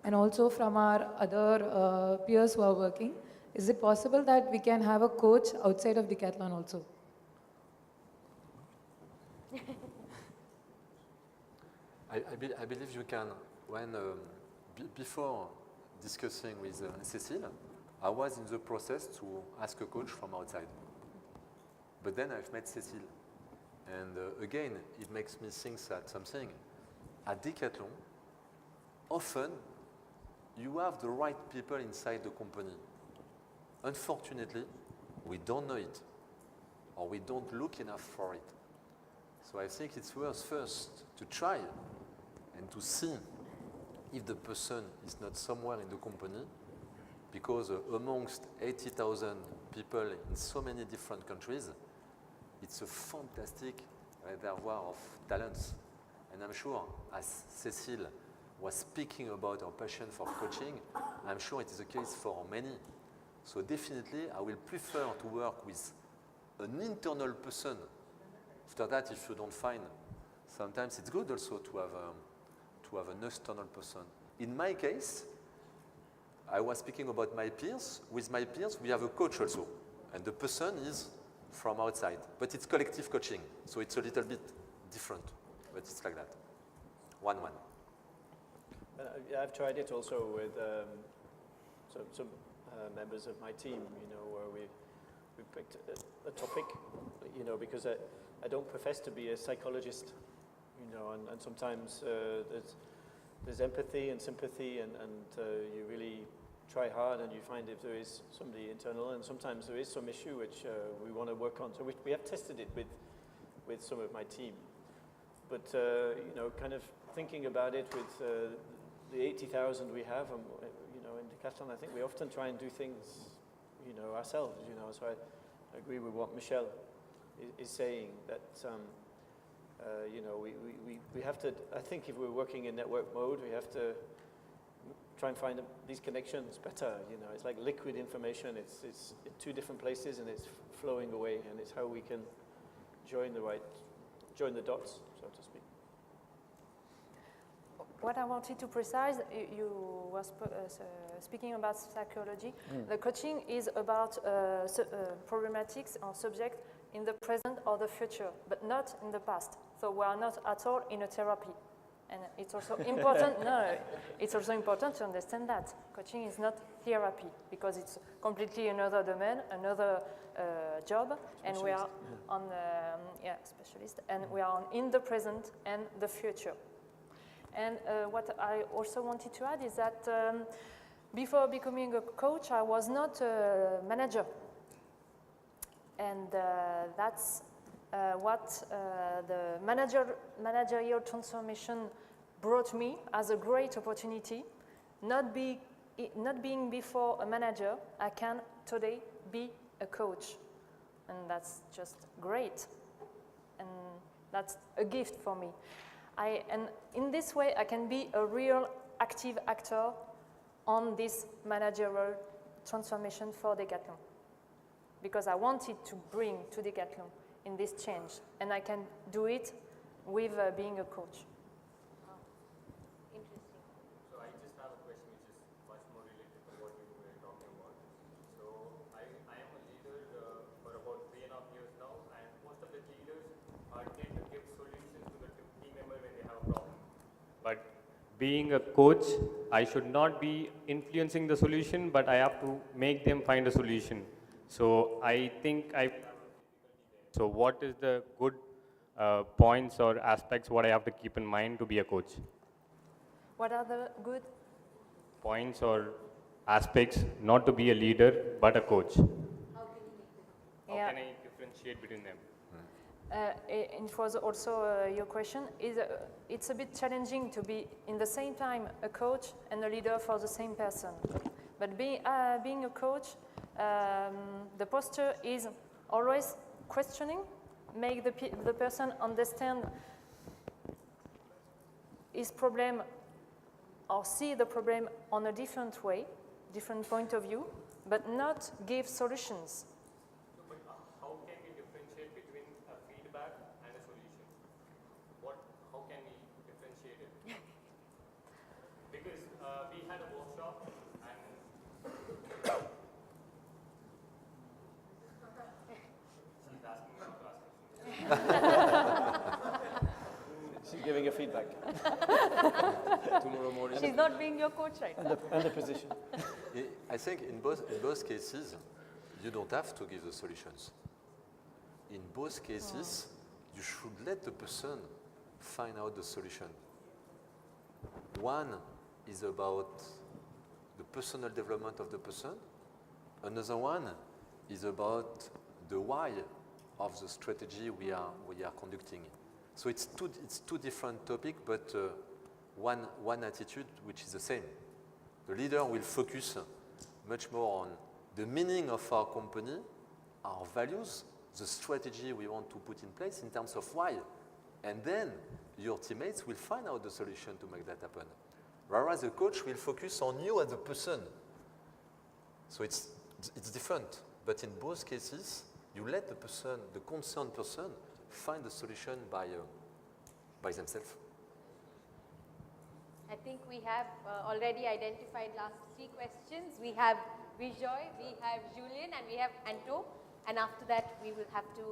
and also from our other peers who are working, is it possible that we can have a coach outside of Decathlon also? I believe you can. When before discussing with Cecile, I was in the process to ask a coach from outside. But then I've met Cecile. And again, it makes me think that something. At Decathlon, often you have the right people inside the company. Unfortunately, we don't know it, or we don't look enough for it. So I think it's worth first to try and to see if the person is not somewhere in the company, because amongst 80,000 people in so many different countries, it's a fantastic reservoir of talents. And I'm sure, as Cecile was speaking about her passion for coaching, I'm sure it is the case for many. So definitely, I will prefer to work with an internal person. After that, if you don't find, sometimes it's good also to have an external person. In my case, I was speaking about my peers. With my peers, we have a coach also, and the person is from outside. But it's collective coaching, so it's a little bit different, but it's like that. One-one. I've tried it also with some members of my team, where we picked a topic, because I don't profess to be a psychologist, and sometimes there's empathy and sympathy, and you really try hard and you find if there is somebody internal, and sometimes there is some issue which we want to work on. So we have tested it with some of my team. But, kind of thinking about it with the 80,000 we have, in Decathlon, I think we often try and do things, ourselves, So I agree with what Michel is saying, that, we have to, I think if we're working in network mode, we have to try and find these connections better, It's like liquid information. It's in two different places and it's flowing away, and it's how we can join the dots, so to speak. What I wanted to precise, you were speaking about psychology. The coaching is about problematics or subject in the present or the future, but not in the past. So we are not at all in a therapy. And it's also important, it's also important to understand that coaching is not therapy, because it's completely another domain, another job, and we are on, specialist, and we are in the present and the future. And what I also wanted to add is that before becoming a coach, I was not a manager. And that's what the managerial transformation brought me as a great opportunity. Not being before a manager, I can today be a coach. And that's just great. And that's a gift for me. And in this way, I can be a real active actor on this managerial transformation for Decathlon, because I wanted to bring to Decathlon in this change, and I can do it with being a coach. Interesting. So I just have a question which is much more related to what you were talking about. So I am a leader for about 3.5 years now, and most of the leaders tend to give solutions to the team member when they have a problem. being a coach, I should not be influencing the solution, but I have to make them find a solution. So I think so what is the good points or aspects what I have to keep in mind to be a coach? What are the good? Points or aspects not to be a leader, but a coach. How Yeah. can I differentiate between them? It was also your question. It's a bit challenging to be in the same time a coach and a leader for the same person. But being a coach, the posture is always questioning, make the person understand his problem or see the problem on a different way, different point of view, but not give solutions. How can we differentiate between a feedback and a solution? How can we differentiate it? Because we had a workshop and she's asking me to ask questions. She's giving a feedback. Tomorrow morning. She's not being your coach right now. And the position. I think in both cases, you don't have to give the solutions. In both cases, you should let the person find out the solution. One is about the personal development of the person. Another one is about the why of the strategy we are conducting. So it's two different topics, but one attitude which is the same. The leader will focus much more on the meaning of our company, our values, the strategy we want to put in place in terms of why. And then your teammates will find out the solution to make that happen. Whereas the coach will focus on you as a person. So it's different. But in both cases, you let the person, the concerned person, find the solution by themselves. I think we have already identified last 3 questions. We have Vijoy, we have Julien, and we have Anto. And after that, we will have to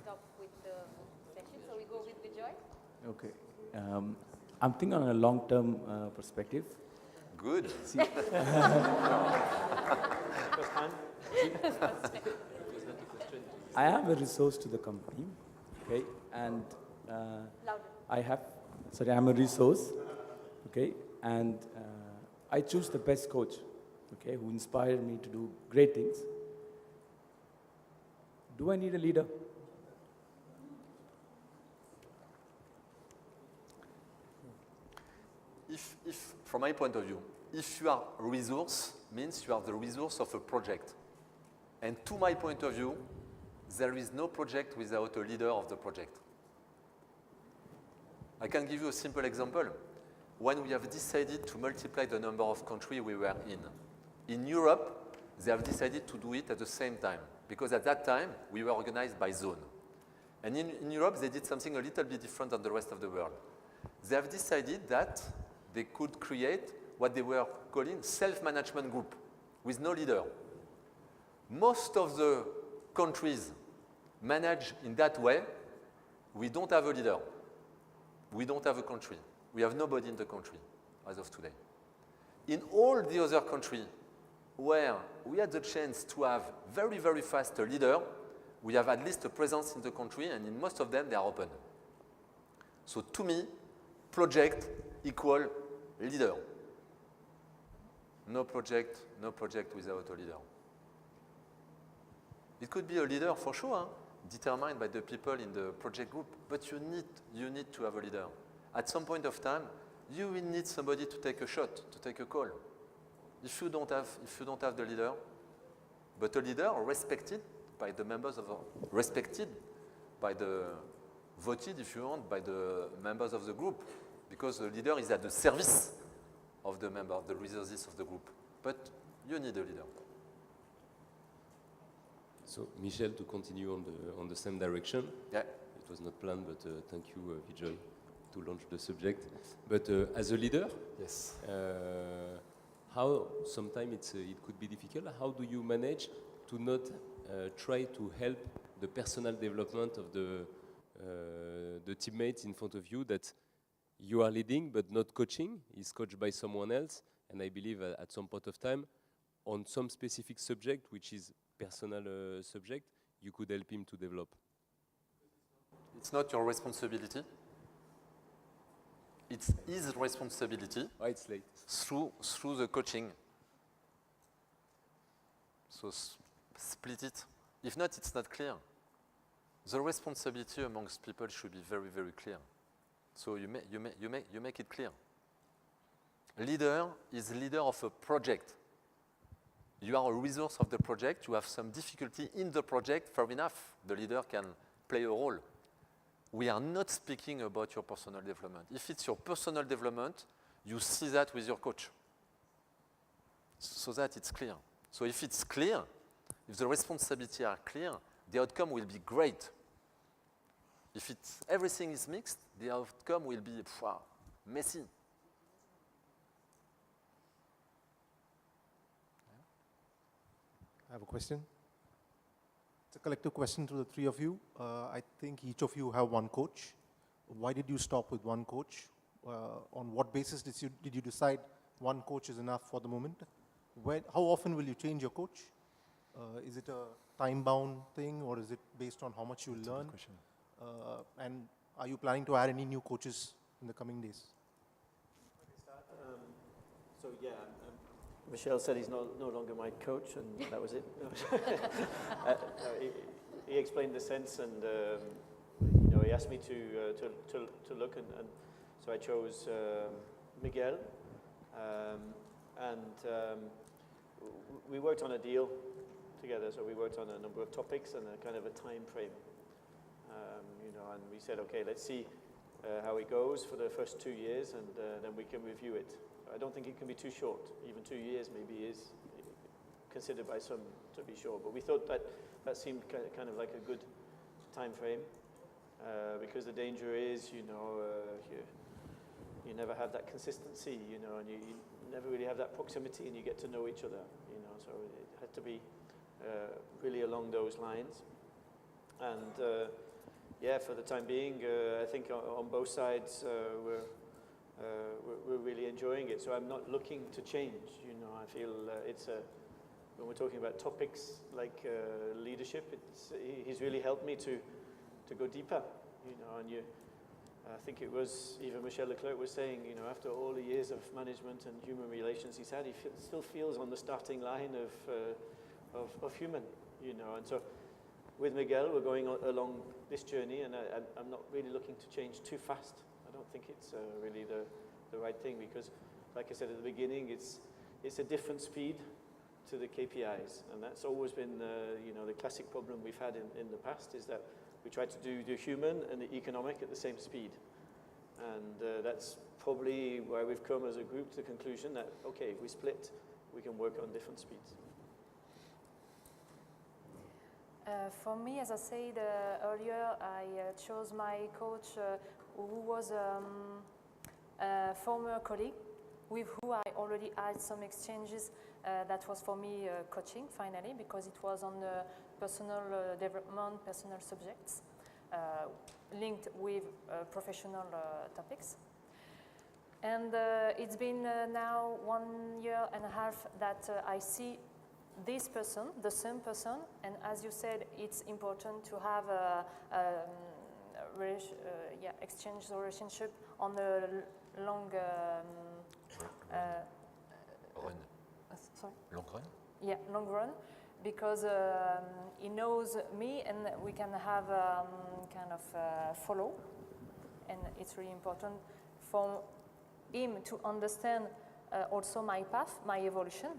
stop with the session. So we go with Vijoy. Okay. I'm thinking on a long-term perspective. Good. I am a resource to the company, okay, and I'm a resource, okay, and I choose the best coach, okay, who inspired me to do great things. Do I need a leader? If, from my point of view, if you are a resource, means you are the resource of a project. And to my point of view, there is no project without a leader of the project. I can give you a simple example. When we have decided to multiply the number of countries we were in Europe, they have decided to do it at the same time, because at that time, we were organized by zone. And in Europe, they did something a little bit different than the rest of the world. They have decided that they could create what they were calling self-management group with no leader. Most of the countries manage in that way. We don't have a leader. We don't have a country. We have nobody in the country as of today. In all the other countries where we had the chance to have very, very fast a leader, we have at least a presence in the country, and in most of them, they are open. So to me, project equal leader. No project without a leader. It could be a leader for sure, determined by the people in the project group, but you need to have a leader. At some point of time, you will need somebody to take a shot, to take a call. If you don't have the leader, but a leader respected by the members of voted, if you want, by the members of the group, because the leader is at the service of the member, of the resources of the group. But you need a leader. So, Michel, to continue on the same direction. Yeah. It was not planned, but thank you, Vijoy, to launch the subject. But as a leader, yes. How sometimes it could be difficult. How do you manage to not try to help the personal development of the teammates in front of you, that you are leading but not coaching. He's coached by someone else, and I believe at some point of time, on some specific subject, which is personal subject, you could help him to develop. It's not your responsibility. It's his responsibility. Oh, it's late. Through the coaching. So split it. If not, it's not clear. The responsibility amongst people should be very, very clear. So you make it clear. Leader is leader of a project. You are a resource of the project. You have some difficulty in the project. Fair enough. The leader can play a role. We are not speaking about your personal development. If it's your personal development, you see that with your coach. So that it's clear. So if it's clear, if the responsibilities are clear, the outcome will be great. If everything is mixed, the outcome will be messy. I have a question. It's a collective question to the three of you. I think each of you have one coach. Why did you stop with one coach? On what basis did you decide one coach is enough for the moment? How often will you change your coach? Is it a time-bound thing, or is it based on how much you learn? And are you planning to add any new coaches in the coming days? So yeah, Michel said he's no longer my coach, and that was it. He explained the sense, and he asked me to look, and so I chose Miguel, and we worked on a deal together. So we worked on a number of topics and a kind of a time frame, and we said, okay, let's see how it goes for the first 2 years, and then we can review it. I don't think it can be too short. Even 2 years maybe is considered by some to be short, but we thought that seemed kind of like a good time frame, because the danger is, you never have that consistency, and you never really have that proximity, and you get to know each other, so it had to be really along those lines. And yeah, for the time being, I think on both sides we're really enjoying it. So I'm not looking to change. I feel when we're talking about topics like leadership, he's really helped me to go deeper. And I think it was even Michel Leclerc was saying, after all the years of management and human relations he's had, he still feels on the starting line of human. And so with Miguel, we're going along this journey, and I'm not really looking to change too fast. I don't think it's really the right thing, because, like I said at the beginning, it's a different speed to the KPIs, and that's always been the classic problem we've had in the past, is that we try to do the human and the economic at the same speed, and that's probably why we've come as a group to the conclusion that, okay, if we split, we can work on different speeds. For me, as I said earlier, I chose my coach who was a former colleague with who I already had some exchanges. That was for me coaching, finally, because it was on the personal development, personal subjects, linked with professional topics. And it's been now 1.5 years that I see this person, the same person, and as you said, it's important to have exchange relationship on the long sorry? Long run? Yeah, long run, because he knows me, and we can have kind of follow, and it's really important for him to understand also my path, my evolution.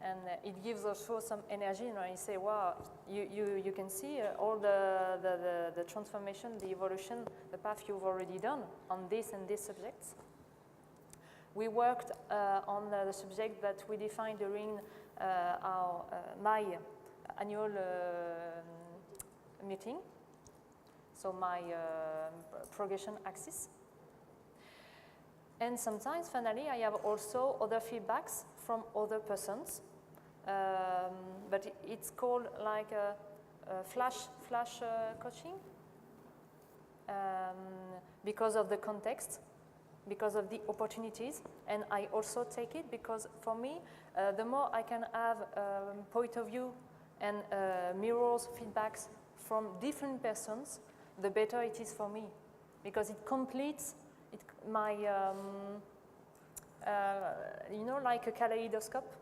And it gives also some energy, you say, wow, you can see all the transformation, the evolution, the path you've already done on this and these subjects. We worked on the subject that we defined during my annual meeting, so my progression axis. And sometimes, finally, I have also other feedbacks from other persons. But it's called like a flash coaching. because of the context, because of the opportunities, and I also take it because for me, the more I can have point of view and mirrors, feedbacks from different persons, the better it is for me, because it completes my, you know, like a kaleidoscope.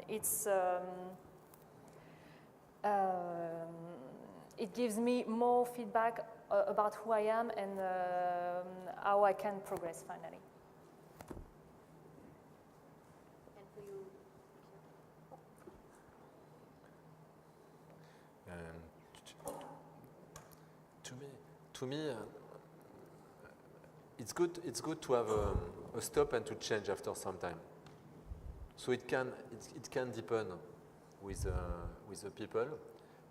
Yes. It gives me more feedback about who I am and how I can progress finally. And for you? To me, it's good to have a stop and to change after some time. So it can deepen with the people,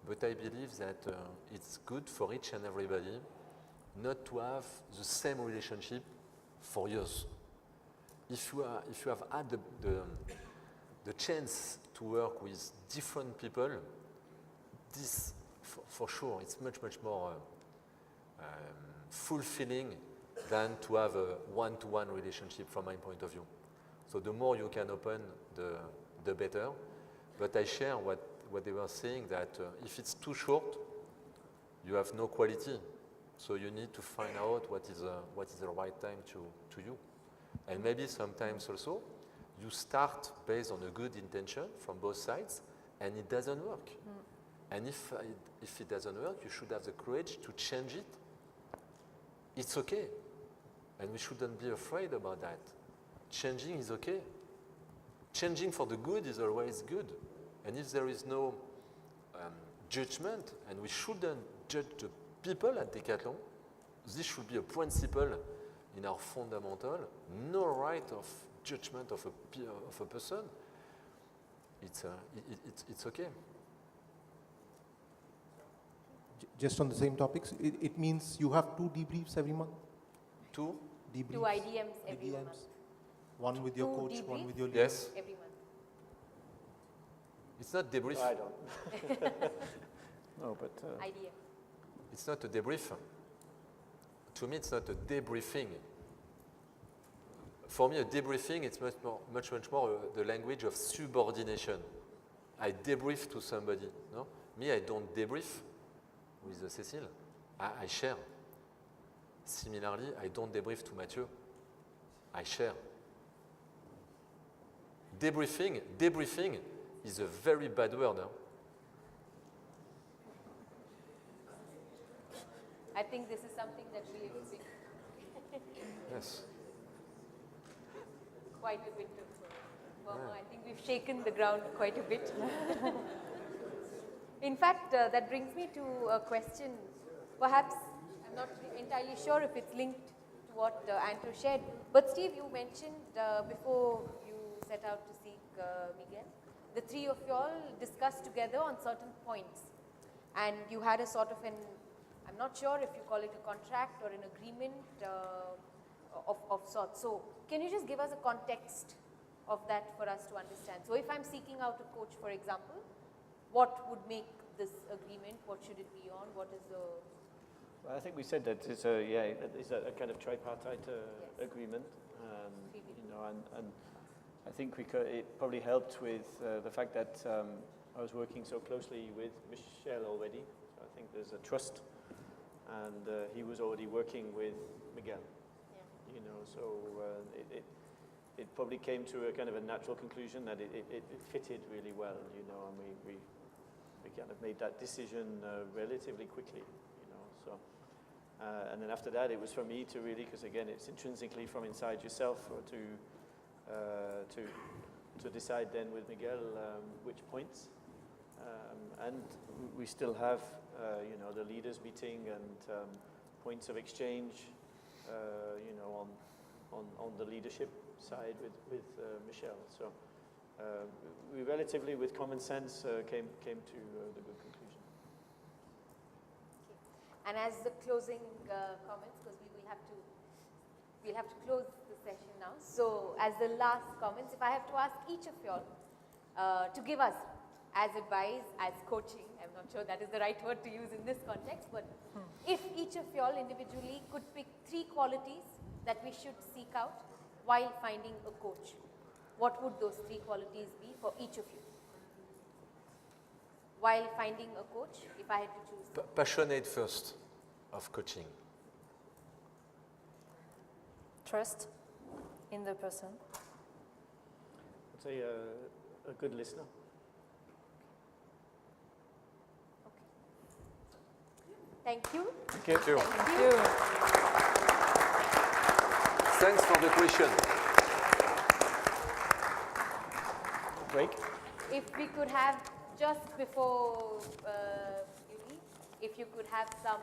but I believe that it's good for each and everybody not to have the same relationship for years. If you have had the chance to work with different people, this for sure it's much more fulfilling than to have a one-to-one relationship from my point of view. So the more you can open, the better. But I share what they were saying, that if it's too short, you have no quality. So you need to find out what is the right time to you. And maybe sometimes also, you start based on a good intention from both sides, and it doesn't work. And if it doesn't work, you should have the courage to change it. It's okay. And we shouldn't be afraid about that. Changing is okay. Changing for the good is always good. And if there is no judgment, and we shouldn't judge the people at Decathlon, this should be a principle in our fundamental, no right of judgment of a person. It's okay. Just on the same topics, it means you have 2 debriefs every month? 2 debriefs? 2 IDMs every month. One with your coach, one with your leader? Yes. Every month. It's not debrief. No, I don't. No, but... IDM. It's not a debrief. To me, it's not a debriefing. For me, a debriefing, it's much more the language of subordination. I debrief to somebody. No? Me, I don't debrief with Cecile. I share. Similarly, I don't debrief to Mathieu. I share. Debriefing is a very bad word. Huh? I think this is something that we have been Yes. quite a bit of. Well, I think we've shaken the ground quite a bit. In fact, that brings me to a question. Perhaps I'm not entirely sure if it's linked to what Anto shared. But Steve, you mentioned before you set out to seek Miguel, the 3 of you all discussed together on certain points. And you had a sort of I'm not sure if you call it a contract or an agreement of sorts. So can you just give us a context of that for us to understand? So if I'm seeking out a coach, for example, what would make this agreement? What should it be on? What is the... Well, I think we said that it's a kind of tripartite agreement, you know, and I think it probably helped with the fact that I was working so closely with Michel already. So I think there's a trust, and he was already working with Miguel. You know, so it probably came to a kind of a natural conclusion that it fitted really well, you know, and we kind of made that decision relatively quickly, you know. So and then after that, it was for me to really, because again, it's intrinsically from inside yourself, or to decide then with Miguel which points, and we still have you know, the leaders meeting and points of exchange, you know, on the leadership side with Michel. So we relatively, with common sense, came to the good conclusion. Okay. And as the closing comments, because we'll have to close the session now. So as the last comments, if I have to ask each of you all to give us as advice, as coaching. I'm not sure that is the right word to use in this context, but if each of y'all individually could pick 3 qualities that we should seek out while finding a coach, what would those 3 qualities be for each of you? While finding a coach, if I had to choose. Passionate first of coaching. Trust in the person. I'd say a good listener. Thank you. Thank you. Thank you. Thanks for the question. Break. If we could have, just before you leave, if you could have some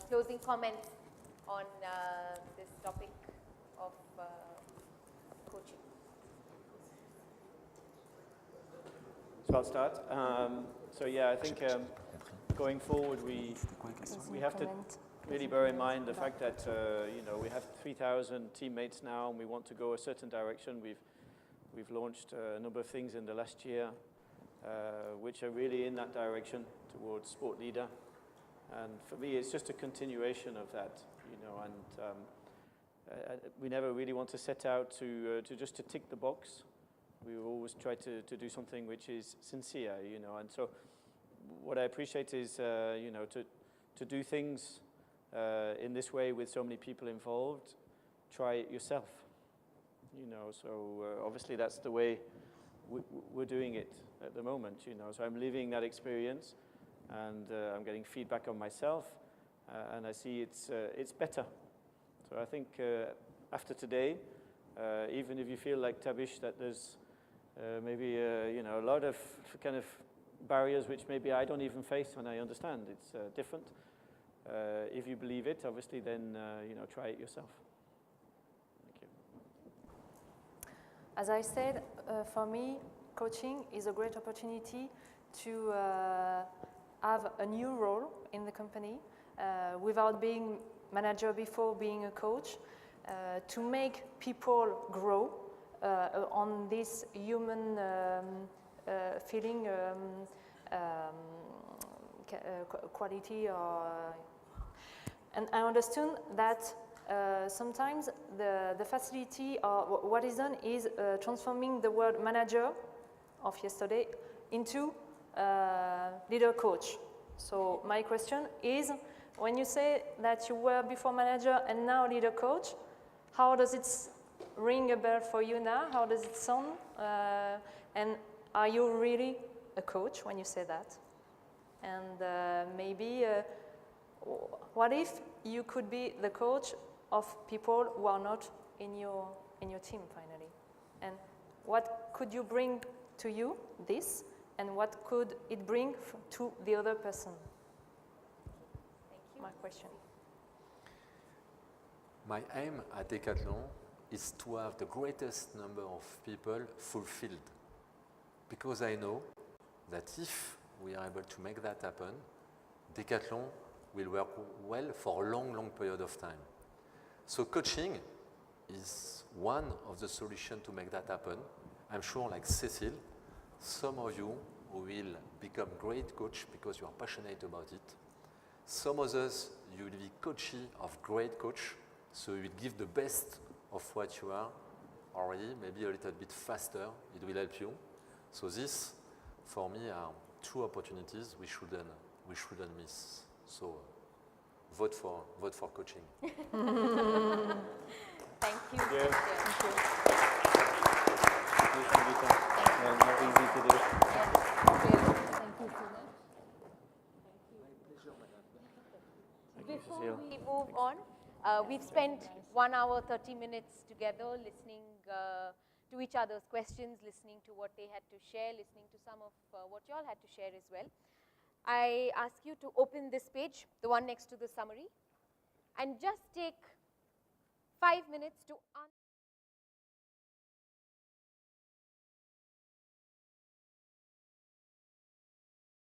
closing comments on this topic of coaching. So I'll start. So yeah, I think going forward, we have to really bear in mind the fact that you know, we have 3,000 teammates now, and we want to go a certain direction. We've launched a number of things in the last year, which are really in that direction towards sport leader. And for me, it's just a continuation of that, you know. And we never really want to set out to just to tick the box. We always try to do something which is sincere, you know. And so, what I appreciate is, you know, to do things in this way with so many people involved. Try it yourself, you know. So obviously that's the way we're doing it at the moment, you know. So I'm living that experience, and I'm getting feedback on myself, and I see it's better. So I think after today, even if you feel like Tabish that there's maybe you know, a lot of kind of barriers which maybe I don't even face, and I understand it's different. If you believe it, obviously, then you know, try it yourself. Thank you. As I said, for me, coaching is a great opportunity to have a new role in the company without being manager before being a coach, to make people grow on this human feeling quality. And I understood that sometimes the facility or what is done is transforming the word manager of yesterday into leader coach. So my question is, when you say that you were before manager and now leader coach, how does it ring a bell for you now? How does it sound? And are you really a coach when you say that? And maybe, what if you could be the coach of people who are not in your team finally? And what could you bring to you, this, and what could it bring to the other person? Thank you. My question. My aim at Decathlon is to have the greatest number of people fulfilled. Because I know that if we are able to make that happen, Decathlon will work well for a long, long period of time. So coaching is one of the solutions to make that happen. I'm sure, like Cecile, some of you will become great coach because you are passionate about it. Some others, you will be coachy of great coach, so you will give the best of what you are already, maybe a little bit faster. It will help you. So this, for me, are 2 opportunities we shouldn't miss. So vote for coaching. Thank you. Yeah. Thank you. Not easy to do. Thank you so much. Before we move on, we've spent 1 hour, 30 minutes together listening to each other's questions, listening to what they had to share, listening to some of what y'all had to share as well. I ask you to open this page, the one next to the summary, and just take 5 minutes to answer